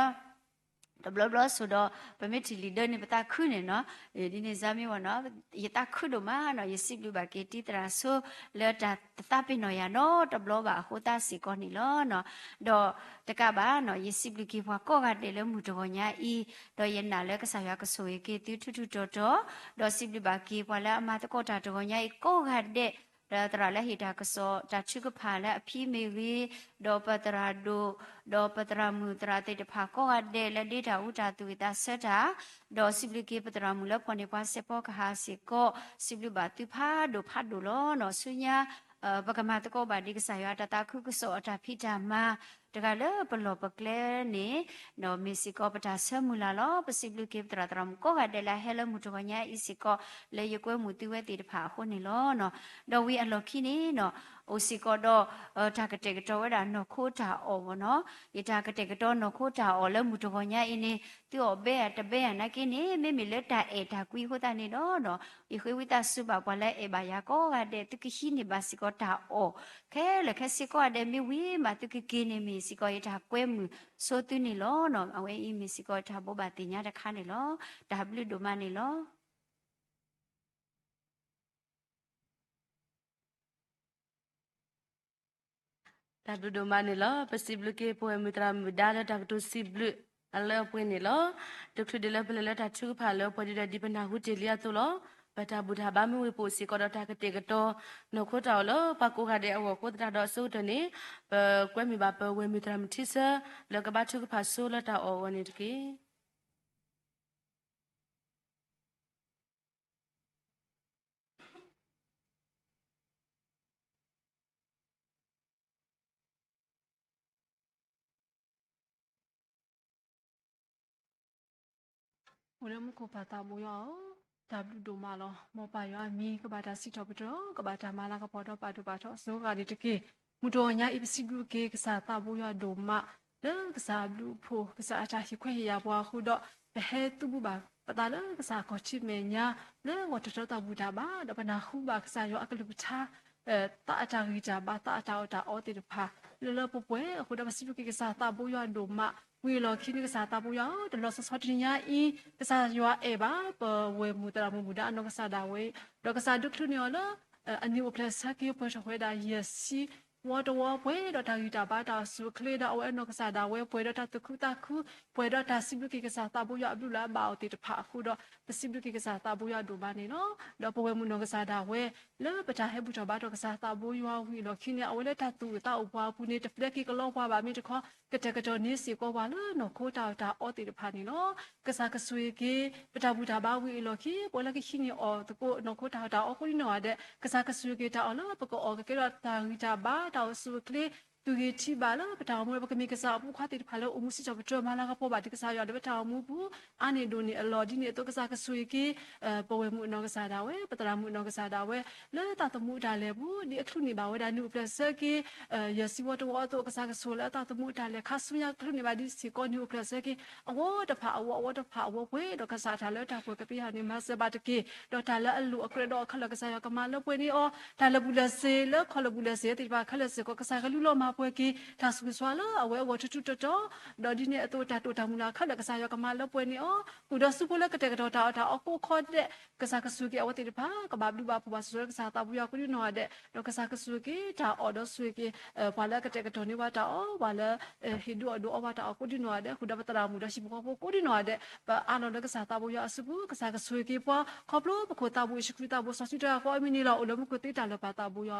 E: တဘလဘလဆိုတော့ပမစ်တီလီဒနေပတာခုနေနော်ဒီနေဇာမီဝနော်ယတခုတို့မနော်ယစီဘလူဘာကေတီတရာဆိုလက်တာတပိနော်ရနော်တဘလဘာဟိုတာစီကောနီလောနော်တော့တကပါနော်ယစီဘလူကေဘွားကောကတဲ့လေမှုတော်ညာဤတော့ယနာလဲကဆာရကဆိုရကေတီထူထူတော်တော့စီဘလူဘာကေဘွားလာအမတကောတာတော်ညာဤကောကတဲ့ဒါတရလည်းဟိတာကစောတချုကဖာလည်းအဖီမေဝီဒေါ်ပတရာဒိုဒေါ်ပတရာမူတရာတေတဖာကောကတဲ့လက်ဒေတာဥတာတူတာဆက်တာဒေါ်စီဘလကေပတရာမူလည်းဖော်နေပွားစေပေါ်ကဟာစီကောစီဘလဘာတူဖာဒိုဖတ်ဒိုလောနော်ဆုညာပကမတကောဘာဒီကဆာရတတာခုကစောအတာဖိတာမာတကလည်းပလောပကလဲနေနော်မီစီကောပတာဆမူလာလောပစီဘလူကေပတရာတရမ်ကောကတဲ့လာဟဲလမှုတဝညာအီစီကောလေယကွဲမှုတိဝဲတေတဖာခုနေလောနော်တော့ဝီအလော်ခိနေနော်အိုစီကောတော့တာကတဲ့ကတော့ဝဲတာနော်ခိုးတာအော်ဘောနော်ဒီတာကတဲ့ကတော့နော်ခိုးတာအော်လဲမှုတဝညာအင်းနေသူ့ဘဲတဘဲနကိနေမေမီလက်တာအေတာကွီဟိုတာနေတော့နော်ဒီခွေဝီတာစုပါပွားလဲအေဘာယာကောကတဲ့တကိရှိနေပါစီကောတာအော်ခဲလေခဲစီကောတဲ့မီဝီမတကိကိနေမီစီကောရတာကွဲမှုဆိုသူနေလောနော်အဝဲအီမီစီကောတာဘောပါတင်ညာတခါနေလော W ဒိုမနေလော
A: တာဒူဒိုမနီလောပစီဘလူကေပိုမီတရာမီဒါလတာတူစီဘလူအလောပွင့်နီလောဒုခရဒလပလလတာချုဖာလောပဒီဒီပနာဟုတေလျာတူလောပ ta buddha ba mi wi pu si ko do ta ke te ke to no kho ta lo pa ko ga de awo ko ta do so de ni kwe mi ba pe we mi tra mi ti sa lo ka ba chu ka pha so la ta o wa ni de ke
F: 我们木巴达木要达不多嘛咯，莫巴要米个巴达西头不着，个巴达马拉个跑到巴多巴头，所以个的这个木多伢一西路个个啥达不要多嘛，了个啥路坡个啥查西块呀不好多，ไปให้ตุบุบาปตาเลกษาขอชิเมญาเลวตตตาบูดาบาดปนาคูบากษาโยอักลุบชาตาอาจาริจาบาตาอาจาตาออติดพาเลปป่วยคุดาบสิบุกิกษาตาบุยอดมาวีลอคินิกษาตาบุยอดลอสสอติญาอีกษาโยเอบาปเวมุตรามุบุดาอนกษาดาเวดกษาดุคลุเนอลอันนี้อุปสรรคที่ปชวยดาเยซีว่าตัวเพื่อเราทำอยู่แต่บ้านเราสุขเลยเราเอาเงินกษาดาวเพื่อเราทำตุคุตาคุเพื่อเราทำสิบลูกกษาตาบุยาบุลาบ่าวติดผาคุดเราสิบลูกกษาตาบุยาดูบ้านนี่เนาะเราเพื่อมุนกษาดาวแล้วประชาให้บุตรบ้านกษาตาบุยาวิเราคิดเนี่ยเอาเลยทำตัวตาอุปาปุณิจะเรียกกี่กล้องว่าแบบมีจะข้อกระจกระจกนี้สิก็ว่าเลยเนาะโคตรตาอติดผานี่เนาะกษากษวยกี่ประชาบุตรบ้าวิเราคิดพอเราคิดเนี่ยอ๋อตะโกเนาะโคตรตาอ๋อคนนี้เนาะเด็กกษากษวยกี่ตาอ๋อแล้วปกอ๋อก็เราทำอยู่แต่บ้านเราสุขเลยသူကြီးချပါလားပတောင်မဘကမိကစားဘူးခွာတိဖာလို့အမှုစီချပတော်မလာကပေါ်ပါတိကစားရတဲ့ပတောင်မဘူးအနေဒိုနီအလော်ဒီနေတော့ကစားကဆွေကပဝဲမှုနောကစားတာဝဲပတရာမှုနောကစားတာဝဲလဲတာတမှုတာလဲဘူးဒီအခလူနေပါဝဲဒါနုပလဆက်ကရစီဝတ်ဝတ်တော့ကစားကဆိုလဲတာတမှုတာလဲခါဆွေရခလူနေပါဒီစီကောနုပလဆက်ကအောတဖာအောတဖာဝဲတော့ကစားတာလဲတာပွကပြဟာနေမဆဘတ်ကေတော့တာလဲအလူအခရတော့ခလကစားရကမလပွေနေအောတာလဘူးလဆေလခလဘူးလဆေတိပါခလဆေကိုကစားကလူလောမပွဲကီဒါဆူဆွာလာအဝဲဝတ်တူတတော်ဒေါ်ဒီနေအတူတာတူတာမူလာခလကစားရကမလပွဲနေအောကုဒဆူပလကတဲ့ကတော့တာအကိုခေါ်တဲ့ကစားကဆူကီအဝတိတပါကဘာဘလူဘာပူပါဆူကစားတာဘူးရကူနော်တဲ့တော့ကစားကဆူကီဒါအော်ဒဆူကီဘာလကတဲ့ကတော့နေဝတာအောဘာလဟီဒူအဒူအဝတာအကူဒီနော်တဲ့ခုဒပတရာမူဒရှိဘောကိုဒီနော်တဲ့အာနော်ကစားတာဘူးရအဆူကစားကဆူကီပွားခေါပလို့ပခိုတာဘူးရှိခရတာဘူးဆဆူတာခေါအမီနီလာအလုံးကိုတိတာလပါတာဘူးရ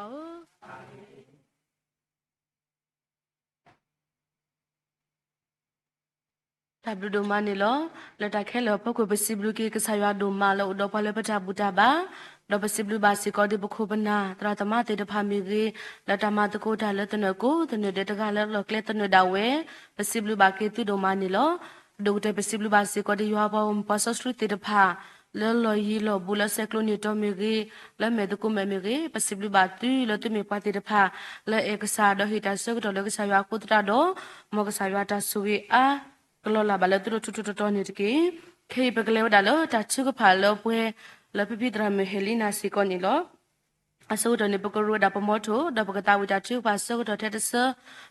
A: တာဘလူဒိုမနီလောလတာခဲလောပကွပစီဘလူကေကဆာယွာဒိုမာလောဒေါ်ပလပတာဘူတာဘာဒေါ်ပစီဘလူဘာစီကောဒီပခုပနာတရာတမတေတဖာမီကေလတာမတကိုတာလတနကိုတနတဲ့တကလောကလက်တနဒါဝဲပစီဘလူဘာကေတူဒိုမနီလောဒိုတဲ့ပစီဘလူဘာစီကောဒီယွာဘောပဆစထရီတေတဖာလောလောယီလောဘူလဆက်ကလိုနီတိုမီကေလမဲတကုမဲမီကေပစီဘလူဘာတူလောတမီပါတေတဖာလဲအေကဆာဒဟီတာဆက်ကတော်လကဆာယွာကုတရာဒေါမောကဆာယွာတာဆူဝီအာကလောလာဘလတူတူတူတော်နေတကေခေပကလေဝဒါလောတချုကဖာလောပွဲလပပိတရမေဟလီနာစီကောနီလောအစိုးရနေပကရဒပမောထိုဒပကတာဝတာချုပါဆောတော်တဲ့ဆ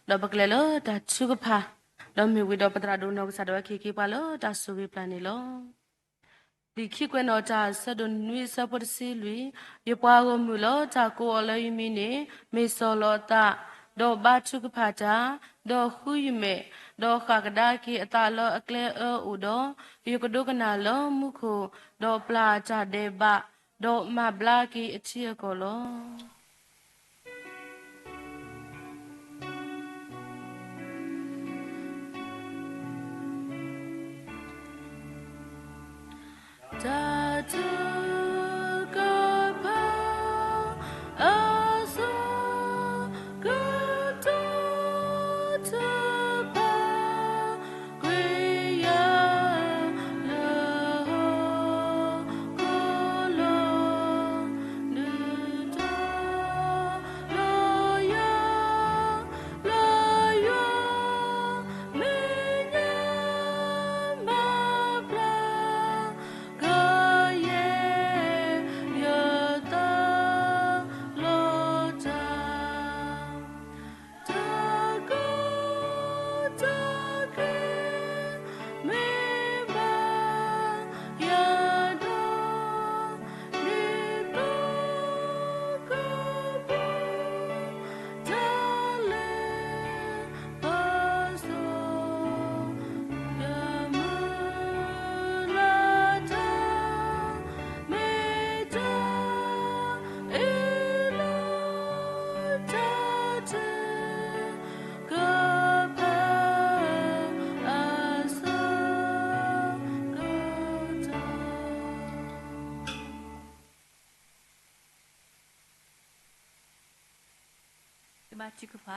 A: လပကလေလောတချုကဖာလောမီဝီဒပတရာဒုနောကဆာဒဝခေခေပါလောတဆူဝီပလန်နီလောဒီခိကွနောတာဆဒွန်နွေဆပဒစီလူယပွားကိုမူလောတာကိုအလယမီနေမေဆောလောတာဒေါ်ဘာချုကဖာတာဒေါ်ခူယမေဒေါ်ခကဒါကီအတာလောအကလေအိုဒေါ်ယကဒုကနာလောမုခုဒေါ်ပလာချဒေဘဒေါ်မဘလာကီအချီကောလောတာတူကပါအဆောက
E: ba chikupa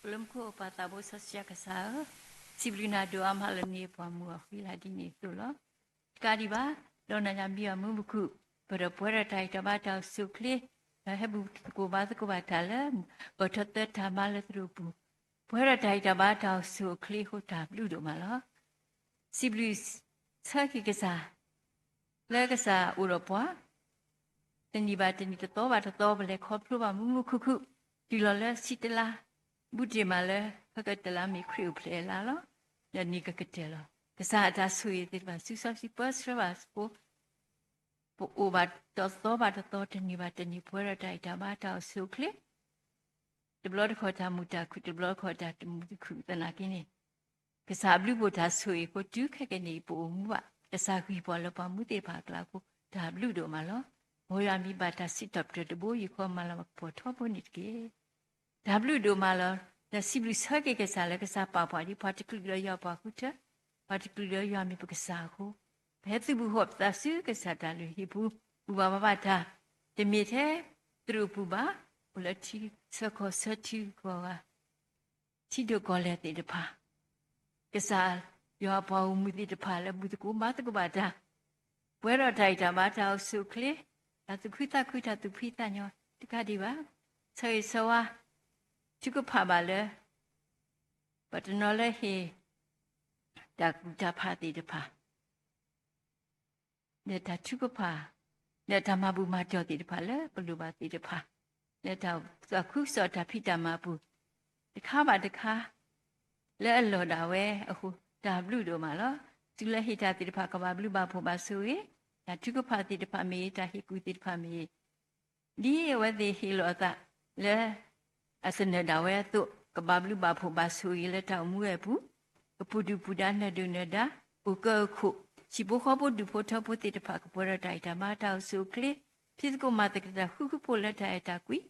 E: belum ko pata bo sasya kasa siblina doa malani pamu afila dini tu lo kadi ba lo na nyambi amu buku pada puara tai tabata sukli hebu ko ba tala botote tamala trupu puara tai tabata sukli ho tablu do mala siblis saki kasa le kasa uropa teni ba teni to ba bele khoplu ba mu kuku dilala sitela budje mala pakatala mi kriu ple la lo ya ni ka ketela kasa ta sui te ba su sa si pas ba po po ba to teni ba teni puera dai ta ba ta sukli de blood khota muta ku de blood khota mu ku tana kini kasa blu bo ta sui ko tu kha ke ni po mu ba kasa ku bo lo pa mu te ba kla ko da blu do ma lo Moya mi bata sit up to the boy you call Malama Potoponic. W do Malor, the Siblis Huggy Papa, particularly your Pakuta, particularly your Mipukasaku. Pethu hope that Sukasatalu Hipu, Ubavata, the meter through Puba, Ulati, Circle Sertu Goa. Tido Golet the Pa. Casal, your poem with the pala with the Kumatagubata. Where are Taitamata so clear? At the kuita to Pitano, the Kadiva, so is so a Chukupabale, but another he Dapati the Pa. Let a Chukupa, let a Mabu Majo the Pala, Balubati the Pa. Let a Kuso Tapita Mabu. The car the car, let a load away, who da blue do malo, to let hit at the Pakaba Blue Bapu Basui. Na tuko pati de pami ta hikuti de pami di wadi hilo ta le asene dawe tu kabablu ba pho ba su le ta mu e bu pudu pudana de neda uko khu chibo kho bu du pho tho pu ti de pha ko ra dai ta ma ta su kle physical ma ta ta hu hu pho le ta ta kui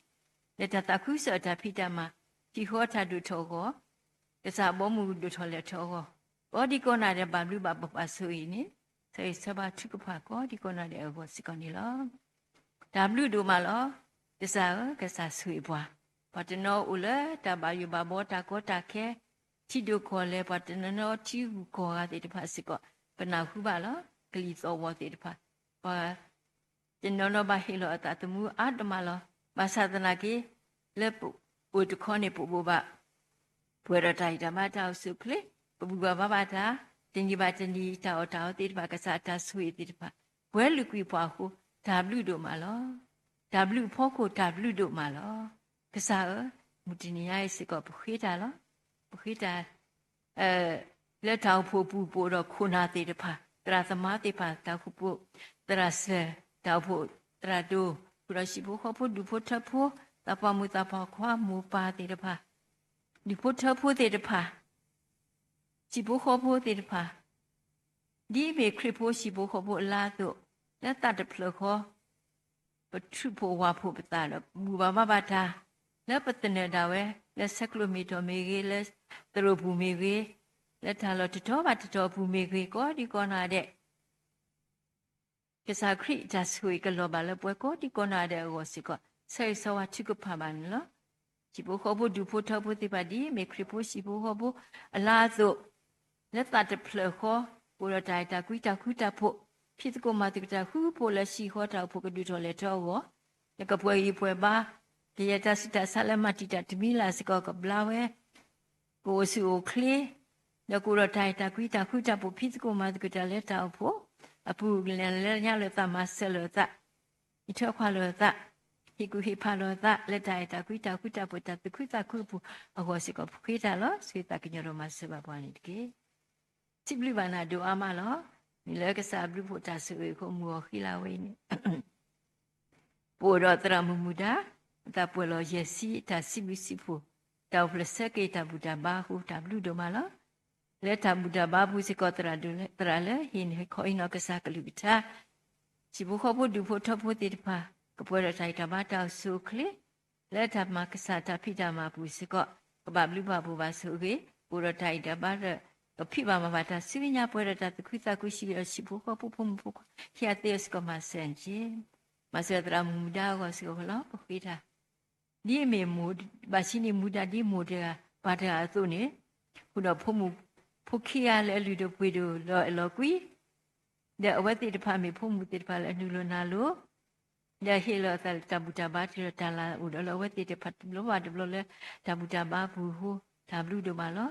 E: le ta ta khu sa ta phi ta ma ti ho ta du tho ko sa bo mu du tho le tho ko odi ko na de bablu ba pa su ni Say Saba Chukupako, the Kona de Vosiconilla. W do malo, the Sa, Cassa Suibois. But no Ula, Tabayu Babota Kotake, Tido Cole, but no Tiu Koa de Pasico, but now Hubala, Glees or what it pa. But the Nono Bahilo at the Mu Adamalo, Masadanaki, Lepo, would Cone Puba. Puera Taita Mata Suple, Puba Babata. Then you bat any tau did Bakasata sweet it. Well, look we pahu, tablu do malo, tablu poco tablu do malo. Kasa, Mutinia is a cop Puhita, Puhita, let our popu board or kuna de pa, Trazamati pa, Takupu, Tras, Taupo, Trado, Kurashibu hopo, Dupotapo, Tapamutapa, Mupa de pa. Dupotapo de pa. Chibu hobo de pa. Di be cripo shibu hobo lado. Let that the plug but triple wapo batana. Mubamabata. Let but the nedawe. Let seclometer megiles. The robu megi. Let a lot to talk at the top who megi. God, you gonna de. Because I create just who you can lob a labo. God, you gonna de was it. Say so a chico pamanlo. Chibu hobo do put up with the body. Make cripo shibu hobo. A lado. Let that the plug or a tita kuta po physical matica who pull a she hot out pocket letter war. Like a boy ba, the yatasita salamatita to me las cock of blawe, goes to clay, the cura tita kuta po physical matica letter po, a pool and letter marcelo that. It took that. He could hip that letter kuta put at the kuta kupu, a was a cop kuta loss with a kinero massive upon it. Siblivana do amalo, Milagasa blue potasso, como Hilaway. Pura Tramumuda, Tapuelo Jessi, Tassibisipo, Taufleseke, Tabudabahu, Tablu domala. Let Tabudababu Secotra Trale, in Coinocasaka Lubita. Chibuhobo do potopo de pa, Capora Taitabata so clear. Let up Macasata Pitama Pusico, Bablu Babu Basuge, Pura Taitabata. A piba mavata sivina puerta the quita cushi or shibuko pupum book. Here there's come a senji. Masedra muda was your love, Pita.
G: ဒီမေမူဘာရှိနေမူတာဒီမူတဲ့ဘာတဲ့အသုနေခုတော့ဖို့ခိရလဲလူတို့ပွေတို့လောကွီတဲ့အဝတိတဖာမေဖို့မူတိတဖာလဲအနုလနာလို့တဲ့ဟေလောတဘူတာဘာတိတလာဥဒလောဝတိတဖတ်လောဘာဒဘလောလဲတဘူတာဘာဘူးဟိုဒါဘလူတို့ပါလော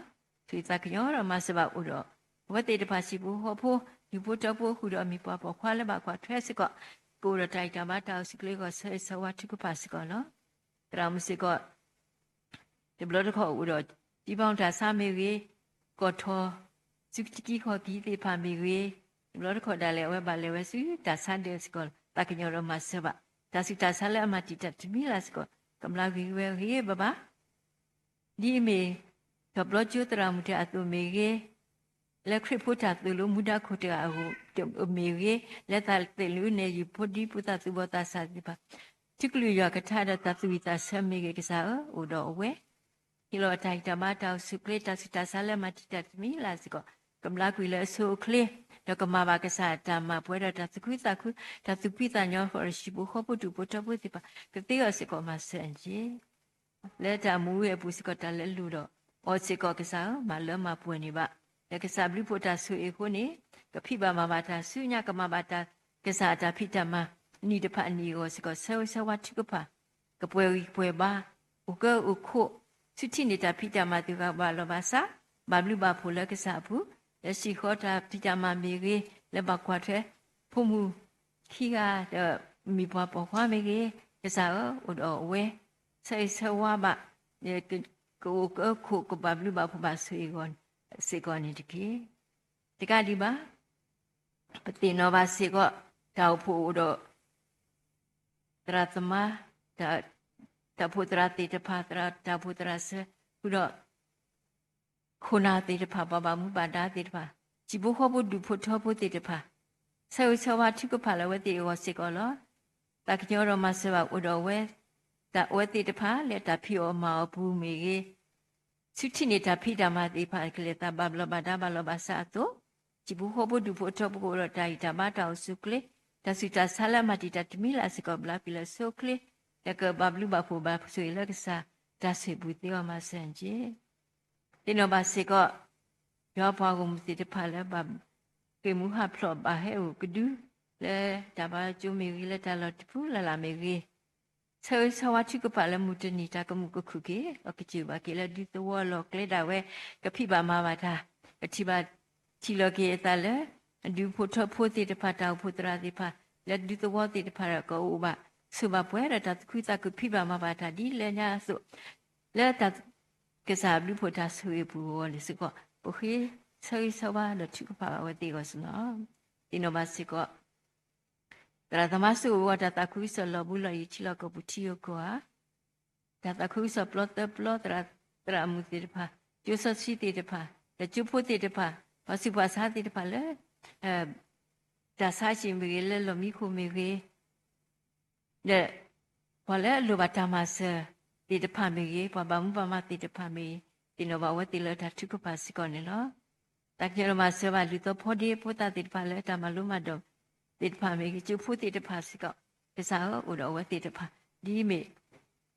G: သူစကရောမစဘာဥတော့ဝတိတဖာရှိဘူးဟောဖို့ဒီဖို့တော့ဖို့ခုတော့မိပွားပေါ်ခွာလဲပါခွာထွဲစကောကိုရတိုက်တာဘာတောက်စကလေးကဆဲဆဝတ်ခုပါစကောနော်တရာမစကောဒီဘလောတခေါ်ဥတော့ဒီပေါင်းတာစမေကြီးကောထောစုကတိခေါ်ပြီးတေဖာမေကြီးဒီဘလောတခေါ်တာလဲဝဲပါလဲဝဲစုတာဆန်တဲ့စကောတကညောရမဆဘဒါစီတာဆလဲအမတီတတမီလာစကောကမလာကြီးဝဲရေဘဘာဒီမေကဘလောကျွတရာမတဲ့အတူမေကြီးလက်ခရဖုတာသူလိုမူဒခုတအဟုမေကြီးလက်တတေလူနေယူဖုဒီပုတသူဘတာစာဒီပါတိကလူရကထာဒတသူဝိတာဆမေကြီးကစားဥတော်ဝဲဟီလိုတိုင်တမတောက်စုကလေးတစီတာဆလဲမတီတမီလာစကောကမလာကွေလဲဆိုကလေးဒကမဘာကစားတမပွဲရတသခွိတခုတသူပိတညောဟောရှိဘူးဟောပုတူပုတပုတိပါကတိရစကောမဆန်ကြီးလက်တမူရဲ့ပုစကတလဲလူတော့အော်စကောကစားမလမပွင့်နေပါလကစားဘလူပုတဆူအေခုနေကဖိပါမဘာတာဆုညကမဘာတာကစားတာဖိတမနီတဖအနီကိုစကောဆဝဝတိကပါကပွဲပွဲပါဥကဥခုစုတိနေတာဖိတမသူကဘာလောဘာစာဘဘလူဘာဖူလကစားဘူးလက်ရှိခေါ်တာဖိတမမေကြီးလက်ပါခွာထဲဖုံမှုခိကမိဘပေါ်ခွာမေကြီးကစားဥတော်ဝဲဆိတ်ဆဝဘကိုခုကဘဘလူဘာဖူပါဆွေကွန်စေကောနေတကေတကဒီပါပတိနောဘာစေကောတောက်ဖို့တော့တရသမတဖုတရတိတဖာတရတဖုတရဆခုတော့ခုနာတိတဖာဘဘမူပါဒါတိတဖာជីဘုခောဘုဒုဖို့ထောဖို့တိတဖာဆေဝဆဝတိကဖာလဝတိဝစေကောလောတကညောရမဆဝဥတော်ဝဲတဝဲတိတဖာလက်တဖီအောမောဘူးမေကြီးစုတိနေတာဖိတာမတိဖာကလေတဘဘလဘဒါဘလဘဆာတုជីဘုခောဘုဒုဖို့ထောဖို့ရတိုင်တမတောက်စုကလေတစီတာဆလမတိတတမီလာစကောဘလာပီလဆုကလေတကဘဘလူဘဖို့ဘဆွေလကစားတဆေဘူးတေမဆန်ကြီးဒီနောဘစေကောရောပွားကုန်တိတဖာလဲဘကေမူဟာဖလော့ဘာဟဲဥကဒူလဲတဘာကျူမီရီလက်တလော်တဖူလာလာမေရီဆေဆဝချိကပါလမူတနီတာကမှုကခုကေအကချီဘာကေလဒီတဝလောကလေဒါဝဲကဖိပါမာဘာသာအချီဘာချီလောကေတလဲဒူဖို့ထဖို့တိတဖာတောက်ဖို့တရာတိဖာလက်ဒီတဝတိတဖာကောဥဘဆုဘပွဲရတခွိတကဖိပါမာဘာသာဒီလဲညာဆုလဲတကစားဘလူဖို့တာဆွေဘူးဝလေစကောပုခေဆေဆဝါဒချိကပါဝတိကောစနောဒီနောမစကောတရသမဆုဝတတခွိဆလဘူးလယချီလကပုတီယကောတတခွိဆပလော့တတရမူတိတဖာကျုဆစီတိတဖာတကျုဖို့တိတဖာဘာစီဘာသာတိတဖာလဲဒါဆာရှင်မေလဲလမီခုမေကေတဲ့ဘာလဲလိုဘာတမဆတိတဖာမေကေဘာဘာမဘာမတိတဖာမေဒီနောဘဝတိလတာထုကပါစကောနေလောတကယ်မှာဆဘာလူတော့ဖို့ဒီပိုတာတိတဖာလဲတမလုံးမတော့တိတဖာမေကေကျုဖို့တိတဖာစကောကစားဥတော်ဝတိတဖာဒီမေ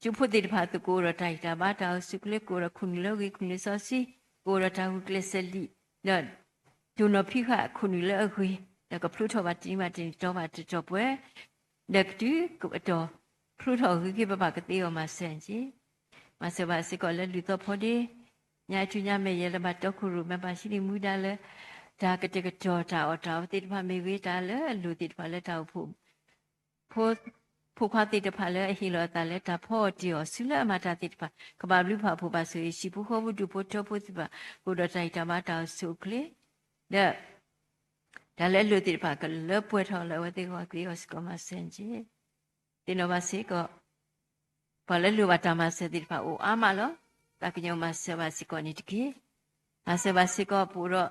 G: ကျုဖို့တိတဖာတကိုရတိုင်တာဘာတာစုကလေကိုရခုန်လောကေခုန်စောစီကိုရတာဟုကလေဆလီနော်ဒုနဖိခခုန်လောခွေတကဖလူထောဘာတိမတင်တော့ဘာတော့ပွဲလက်တူကတော့ဖလူထောခေဘဘကတိယောမဆန်ကြီးမဆဘာစကောလဲလူတော့ဖို့ဒီညာချူညာမေရလဘတော့ခုရမပါရှိနေမူတာလဲဒါကတကကြောတာအော်တာတိတဖာမေဝေးတာလဲလူတိတဖာလဲတောက်ဖို့ဖို့ခွာတိတဖာလဲအဟီလောတာလဲဒါဖို့တီယောဆုလအမတာတိတဖာကဘာလူဖာဖို့ပါဆိုရှိဖို့ခေါ်ဖို့ဒူဖို့တော့ဖို့တိပါကိုတော့တိုင်တာမတောက်ဆုကလေဒါလဲလူတိတဖာကလဲပွဲထော်လဲဝတိခေါ်ကီယောစကမဆန်ကြီးဒီနောပါစေကောဘာလဲလူပါတာမဆတိတဖာအိုအာမလောတကညောမဆဘာစကောနိတကေအဆဘာစကောပူရော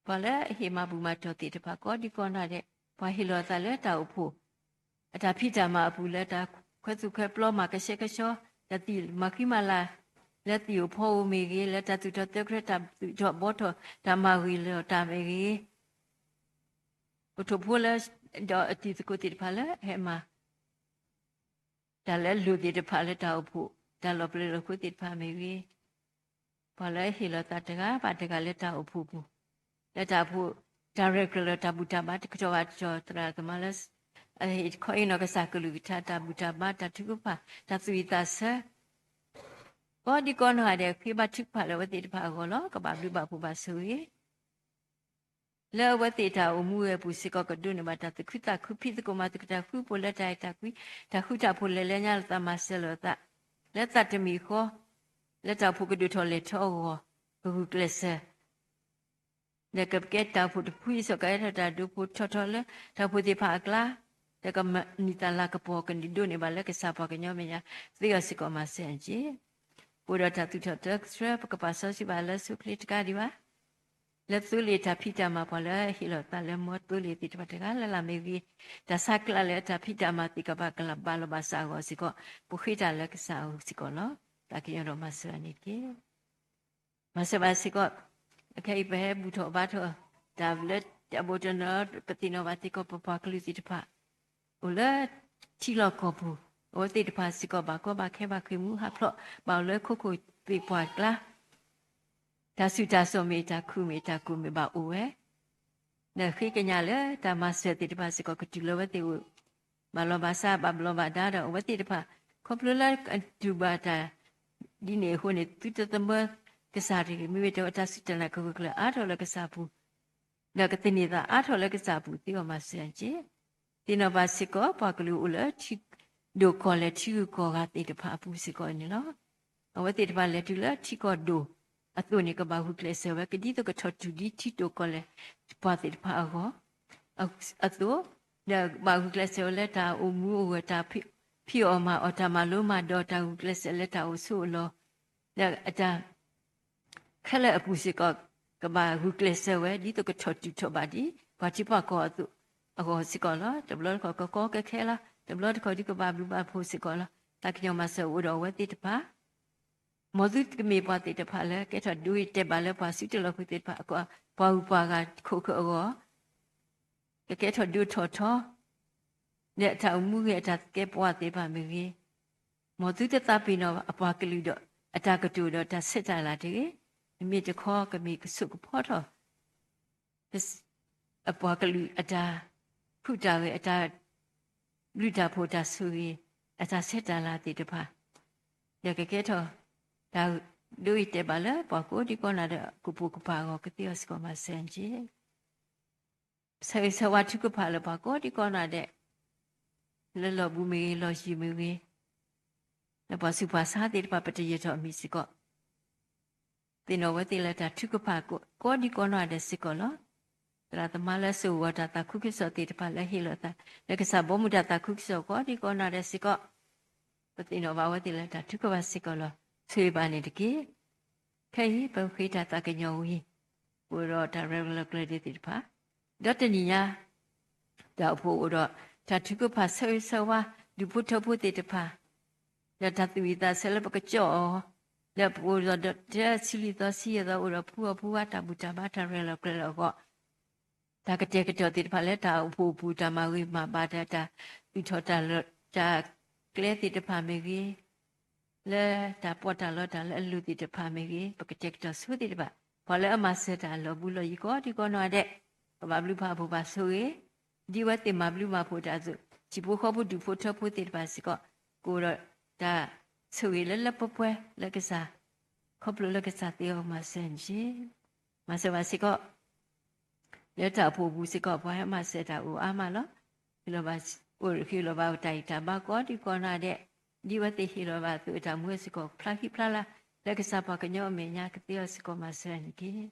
G: ဘာလဲဟေမဘူမတော်တိတဖာကောဒီကောနာတဲ့ဘာဟီလောတာလဲတောက်ဖို့အတာဖိတာမအပူလဲတာခွဲစုခွဲပလောမှာကရှက်ကရှောတတိမခိမလာလက်တီကိုဖော်မေကြီးလက်တတူတော့တက်ခရတာတော့ဘောတော့ဓမ္မဝီလောတာမေကြီးဘုထဖို့လဲ တော့အတီစကိုတိဖာလဲဟဲမှာဒါလဲလူတိတဖာလဲတောက်ဖို့ဒါလောပလေကိုတိဖာမေဝီဘာလဲဟီလတာတကပါတကလဲတောက်ဖို့ဘူးလက်တာဖို့ direct လတာဘူတာဘာတကြောအကြောတရာကမလစအဲခေါင်းနောကစားကလူတာတာဘူတာဘာတတုပါတသီတာဆဘောဒီကောနာတဲ့ခိဘတ်ဖာလဲဝတိတဖာကိုလောကဘာလူပါဖို့ပါဆူရီလဲဝတိတာအမှုရဲ့ပူစကကဒုနေမတာတခိတာခုဖိတကမတကတာခုပိုလက်တိုင်တာကွီတခုတာဖို့လဲလဲညာတမဆဲလောတာလက်တတမီခေါ်လက်တာဖို့ကဒုထော်လေထောဘူးကလဆာလက်ကပ်ကက်တာဖို့တဖွီစကဲတာဒုဖို့ထော်ထော်လဲတာဖို့ဒီဖာကလာတကမနီတလာကပေါ်ကန်ဒီဒုနေပါလက်ကစားပါကညောမညာသီရစကမဆန်ကြီးပူရတာသူထော်တက်စရပကပါဆစီပါလဲစုခလစ်ကဒီပါလက်သူလီတာဖိတာမှာပေါ်လဲဟီလောတာလဲမောတူလီတိတပတ်ကလာလာမေဗီဒါဆက်ကလာလဲတာဖိတာမှာတိကပါကလာဘာလဘာစာကိုစီကိုပုခိတာလဲကစားဦးစီကိုနော်တာကီရောမဆရနိကေမဆဘာစီကိုအခေဘဲဘူထောဘာထောဒါဗလက်တဘောတနပတိနောဘာတိကိုပပကလူစီတဖာဦးလဲချီလောကောဘူးဝတိတဖာစီကိုဘာကိုဘာခဲဘာခွေမှုဟာဖလော့ဘာလဲခုခုပြပွားကလာဒါစုတာဆိုမေတာခုမေတာကုမေပါအိုဝဲနခိကညာလေတမစတိတပါစကကတူလဝတိဝမလောဘာစာဘဘလောဘာဒါတော့ဝတိတပါခေါပလလာဒူဘာတာဒီနေဟိုနေတူတသမကစားရီမိမိတော့တဆုတလကကလအားတော်လကစားဘူးလကတိနေတာအားတော်လကစားဘူးတိောမဆန်ချေတင်ဘာစကပကလူဥလချီဒိုကောလေချီကိုကတိတပါဘူးစကောနေနော်ဝတိတပါလေတူလချီကိုဒိုအသွနေကဘာဟုကလဆဝကဒီတော့ကထတူဒီတီတိုကလေပါတိဖာအောအသွဒါဘာဟုကလဆဝလက်တာအမှုဝတာဖီအောမအတမလုံးမဒေါ်တာဟုကလဆလက်တာအဆူလောဒါအတာခက်လက်အပူစကကဘာဟုကလဆဝဒီတော့ကထတူထဘာဒီဘာတိပါကောအသွအောစကလာတဘလကောကောကခဲလာတဘလကောဒီကဘာဘလူဘာဖို့စကလာတကညမဆဝတော်ဝတိတပါမောဇုကမေပါတိတဖာလဲကဲထဒူတက်ပါလဲပါစီတလခုတိတဖာကွာဘာဥပါကခုခောကဲထဒူထော်ထော်လက်ထောင်မှုရဲ့တကဲပွားသေးပါမေကြီးမောဇုတတပိနောအပွားကလူတော့အတကတူတော့တစစ်တလာတေမိတခေါ်ကမိကစုကဖောထော်အပွားကလူအတာခုတာရဲ့အတာလူတာဖို့တာဆူရီအတာစစ်တလာတေတဖာရကဲထော်ဒါလူရတဲ့ပါလားပကိုဒီကောနာတဲ့ကုပုကပါကိုကတိယစကမဆန်ကြီးဆေဆဝတ်ကပါလားပကိုဒီကောနာတဲ့လဲလောဘူးမေလောရှိမေဝေလပစုပါစားတဲ့ပပတရတော်အမိစကောတင်တော်ဝတိလက်တာထုကပါကိုဒီကောနာတဲ့စကောလောတရာသမလဲဆူဝတာတခုကိစောတိတပါလဲဟီလောတာလက်ကစားဘောမူဒတာခုကိစောကိုဒီကောနာတဲ့စကောပတင်တော်ဘာဝတိလက်တာထုကပါစကောလောဆွေပါနေတကေခဲဟိပခိတာတကညောဝီဝရောတာရလကလဒီတိဖာဒတ်တနီယာတောက်ဖို့တော့တထုကဖာဆွေဆဝါဒီပုထပုတိတဖာယတသဝိတာဆလပကကြောလက်ပူရတဲ့စီလီတစီရတော့ဖူဖူဝတာဘူတာဘာတာရလကလကောဒါကတဲ့ကကြောတိတဖာလက်တာဖူဖူတာမဝိမှာပါတာဒီထောတာတာကလေတိတဖာမေကြီးလဲတာပေါ်တာလောတာလဲလူတိတဖာမေကြီးပကတက်တဆူတိတပါဘာလဲအမစတာလောဘူးလောဤကောဒီကောနော်တဲ့ဘာဘလူဖာဘူပါဆူရေဒီဝတ်တင်မဘလူမဖို့တာစုជីပိုခေါ်ဖို့ဒူဖို့ထဖို့တိတပါစကောကိုတော့ဒါဆူရေလဲလပပွဲလက်ကစားခေါပလူလက်ကစားတေအောင်မဆန်ကြီးမဆပါစကောလက်တာဖို့ဘူးစကောဘာမစတာဦးအာမလောဒီလိုပါဦးခီလိုပါတိုက်တာဘာကောဒီကောနာတဲ့ဒီဝတိဟီရောဘာသူအတမွေးစကောဖလာခိဖလာလာလက်ကစားပါကညောအမေညာကတိယစကောမဆန်ကြီး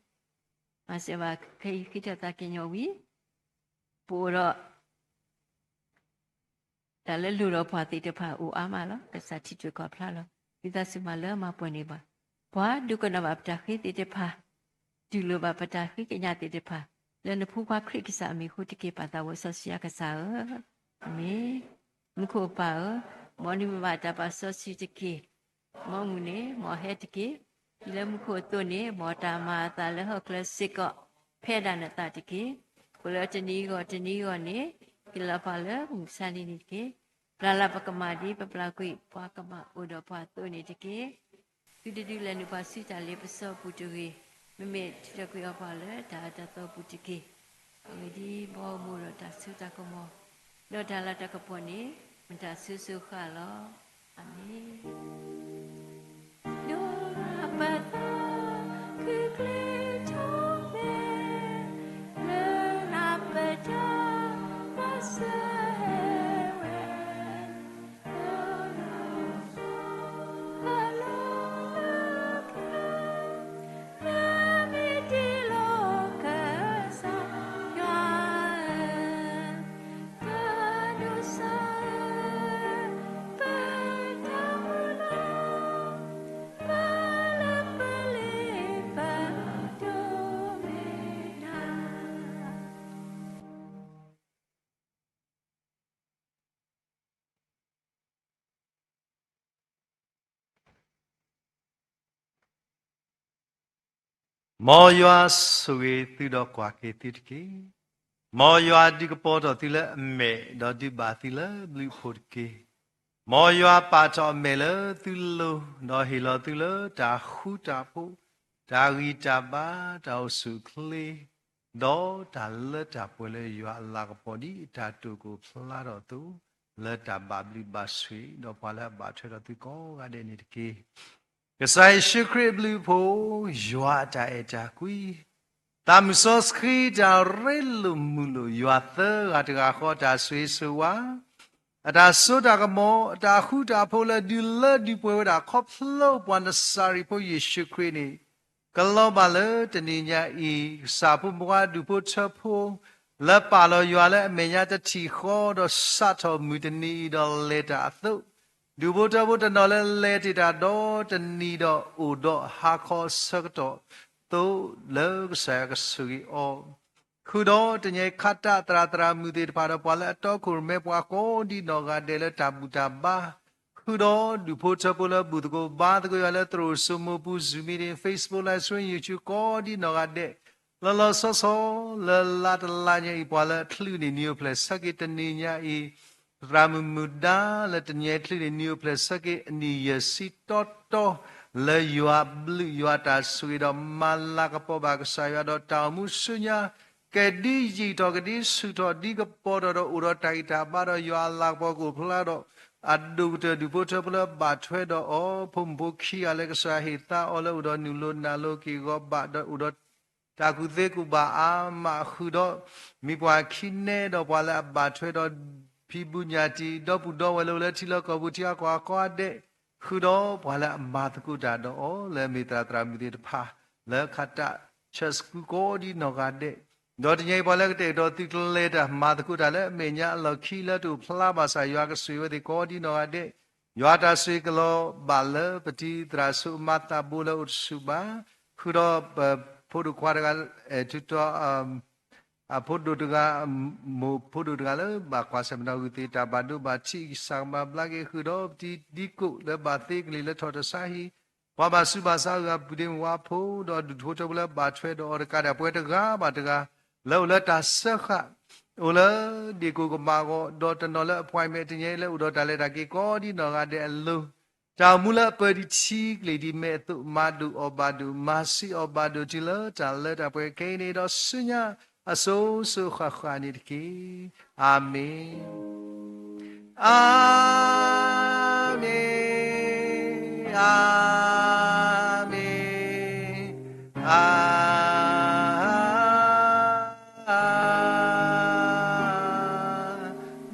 G: မဆဘာခိခိတတာကညောဝီပူတော့ဒါလည်းလူတော့ဖွာတိတဖာဦးအာမလောကစားချီချွေကောဖလာလောဒီသစမလဲမပွင့်နေပါဘွာဒုကနဘပတာခိတိတဖာဒီလိုပါပတာခိကညာတိတဖာလည်းနဖူခွာခရစ်ကစားမီခုတကေပါတာဝဆဆရာကစားအမေမခုပါမောနိမတာပါဆောစီတကေမောမူနေမောဟက်တကေဒီလမှုခိုတုနေမောတာမာတာလဟကလစစ်ကဖဲဒါနတာတကေကိုလတနီကိုနေ ကိလပါလေမူစန်နေကေပလာလာပကမာဒီပပလာကွိပွားကမအိုဒပွားတုန်နေတကေဒီတူလည်းနုပါစီတလေးပစောပူတူကေမမေတကွေအပါလေဒါတတော်ပူတကေဒီဘောမူရတဆုတကမောတော့ဒါလာတကပေါ်နေမတဆုဆုခါလောအာမင်ဒိုရာပတာခိကလေချုံမေလေနာပတာမဆာဝဲ
H: မောရွာဆိုရသူတော့ကွာကေတိတကေမောရွာဒီကပေါ်တော့တိလဲအမေတော့ဒီပါတိလဲဘလူဖို့ကေမောရွာပါတော့မေလဲသူလို့တော့ဟီလောသူလဲဒါခုတာဖို့ဒါဝီတာပါတော့စုကလေးတော့ဒါလက်တာပွဲလဲရွာလာကပေါ်ဒီဒါတူကိုဖလာတော့သူလက်တာပါဘလူပါဆွေတော့ပါလဲပါထွေတော့သူကောကတဲ့နေတကေကဆိုင်ရှိခရဘလူဖိုယွာတာအတာကွီတမ်ဆောစခရီတာရဲလူမူလူယွာသအတကခေါ်တာဆွေဆွာအတာဆိုတာကမောအတာခုတာဖိုလာဒီလဒီပွဲတာခေါပလောပွန်ဒစာရီဖိုယေရှုခရစ်နီကလောပါလေတနိညာဤစာဖို့မွားဒူဖို့ချဖို့လက်ပါလောယွာလဲအမေညာတတိခေါ်တော့စတ်တော်မူတနီတော့လေတာသုဒူဘတဘတနော်လဲတီတာတော့တနီတော့အိုတော့ဟာခေါ်စကတော့သို့လောဆာကဆူအောခုတော့တညခတ်တာတရာမူတေပါတော့ပွာလဲအတော့ခုမဲပွားကိုဒီနော်ကတဲလဲတာဘူတာဘာခုတော့ဒူဖို့ချပလဘူတကိုဘာတကိုရလဲသူစမပူဇူမီရင် Facebook လိုက်ဆွေး YouTube ကိုဒီနော်ကတဲ့လောလောဆောဆောလလာတလာညေပွာလဲထလူနေနီယိုပလက်စကေတနီညာဤရာမမူဒါလက်တညေထလီနီယိုပလက်စကေအနီယစီတော်တော်လေယွာဘလူယွာတာဆွေတော်မလာကပေါ်ဘာကဆာရတော်တောင်မှုဆုညာကဲဒီကြီးတော်ကဒီဆုတော်ဒီကပေါ်တော်ဥတော်တိုက်တာပါတော်ယွာလာပေါ်ကိုဖလာတော်အဒုတဒုဖို့တပလဘာထွဲတော်အောဖုံဘုခီအလကဆာဟီတာအောလဥတော်နူလိုနာလိုကီဂောဘာတော်ဥတော်တာကုသေးကူဘာအာမခုတော်မိပွားခိနေတော်ပွာလာဘာထွဲတော်ဖိပုညာတိတော့ပုတော်ဝလောလဲထီလောကဘူးတီအကွာကွာတဲ့ခုတော့ဘွာလာအမာတကုတာတော့လဲမေတ္တာတရာမိတိတဖာလဲခတ်တာချက်စကူကိုဒီနောကတဲ့တော့တညဘွာလာတဲ့တော့တိကလေတာမာတကုတာလဲအမေညာလောခီလဲတူဖလာပါစာရွာကဆွေဝတဲ့ကိုဒီနောကတဲ့ရွာတာဆွေကလောဘာလပတိတရာဆုမတာဘူလောဆုဘာခုတော့ဖို့ဒခွာကတူတော့အဖို့ဒုတကမို့ဖို့ဒုတကလည်းဘာကွာစမနာဦးတီတာဘာဒုဘာချီဆာမဘလာကေခုတော့ဒီကုလည်းဘာတိကလေးလည်းထော်တဆာဟီဘာဘာစုဘာစာကပူဒင်ဝါဖို့တော့ဒုထိုးတော့လည်းဘာထွဲတော့ကရပွဲတကားဘာတကားလောလက်တာဆက်ခအိုလာဒီကုကမာကိုဒေါ်တနော်လည်း appointment တင်ရဲလည်းဥတော်တာလည်းတာကေကောဒီနော်ကတဲ့အလုံးတောင်မူလပဒီချီကလေးဒီမဲ့သူမာဒူအဘာဒူမာစီအဘာဒူတီလာတာလည်းတာပွဲကိနေတော့စညာအစိုးစုခခာနိတကေအာမင်အာမင်အာမင်အာ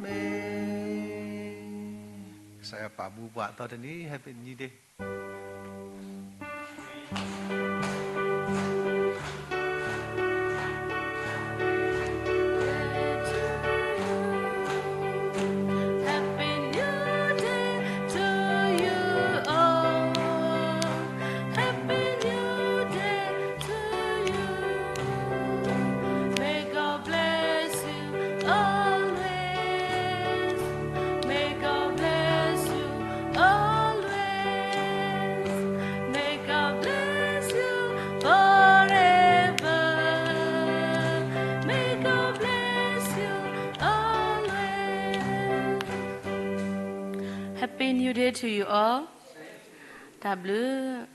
H: မင်ဆရာပါဘူးဘွားတော်တနေ့ Happy New Day
A: May God bless you always. Happy New Day to you all. W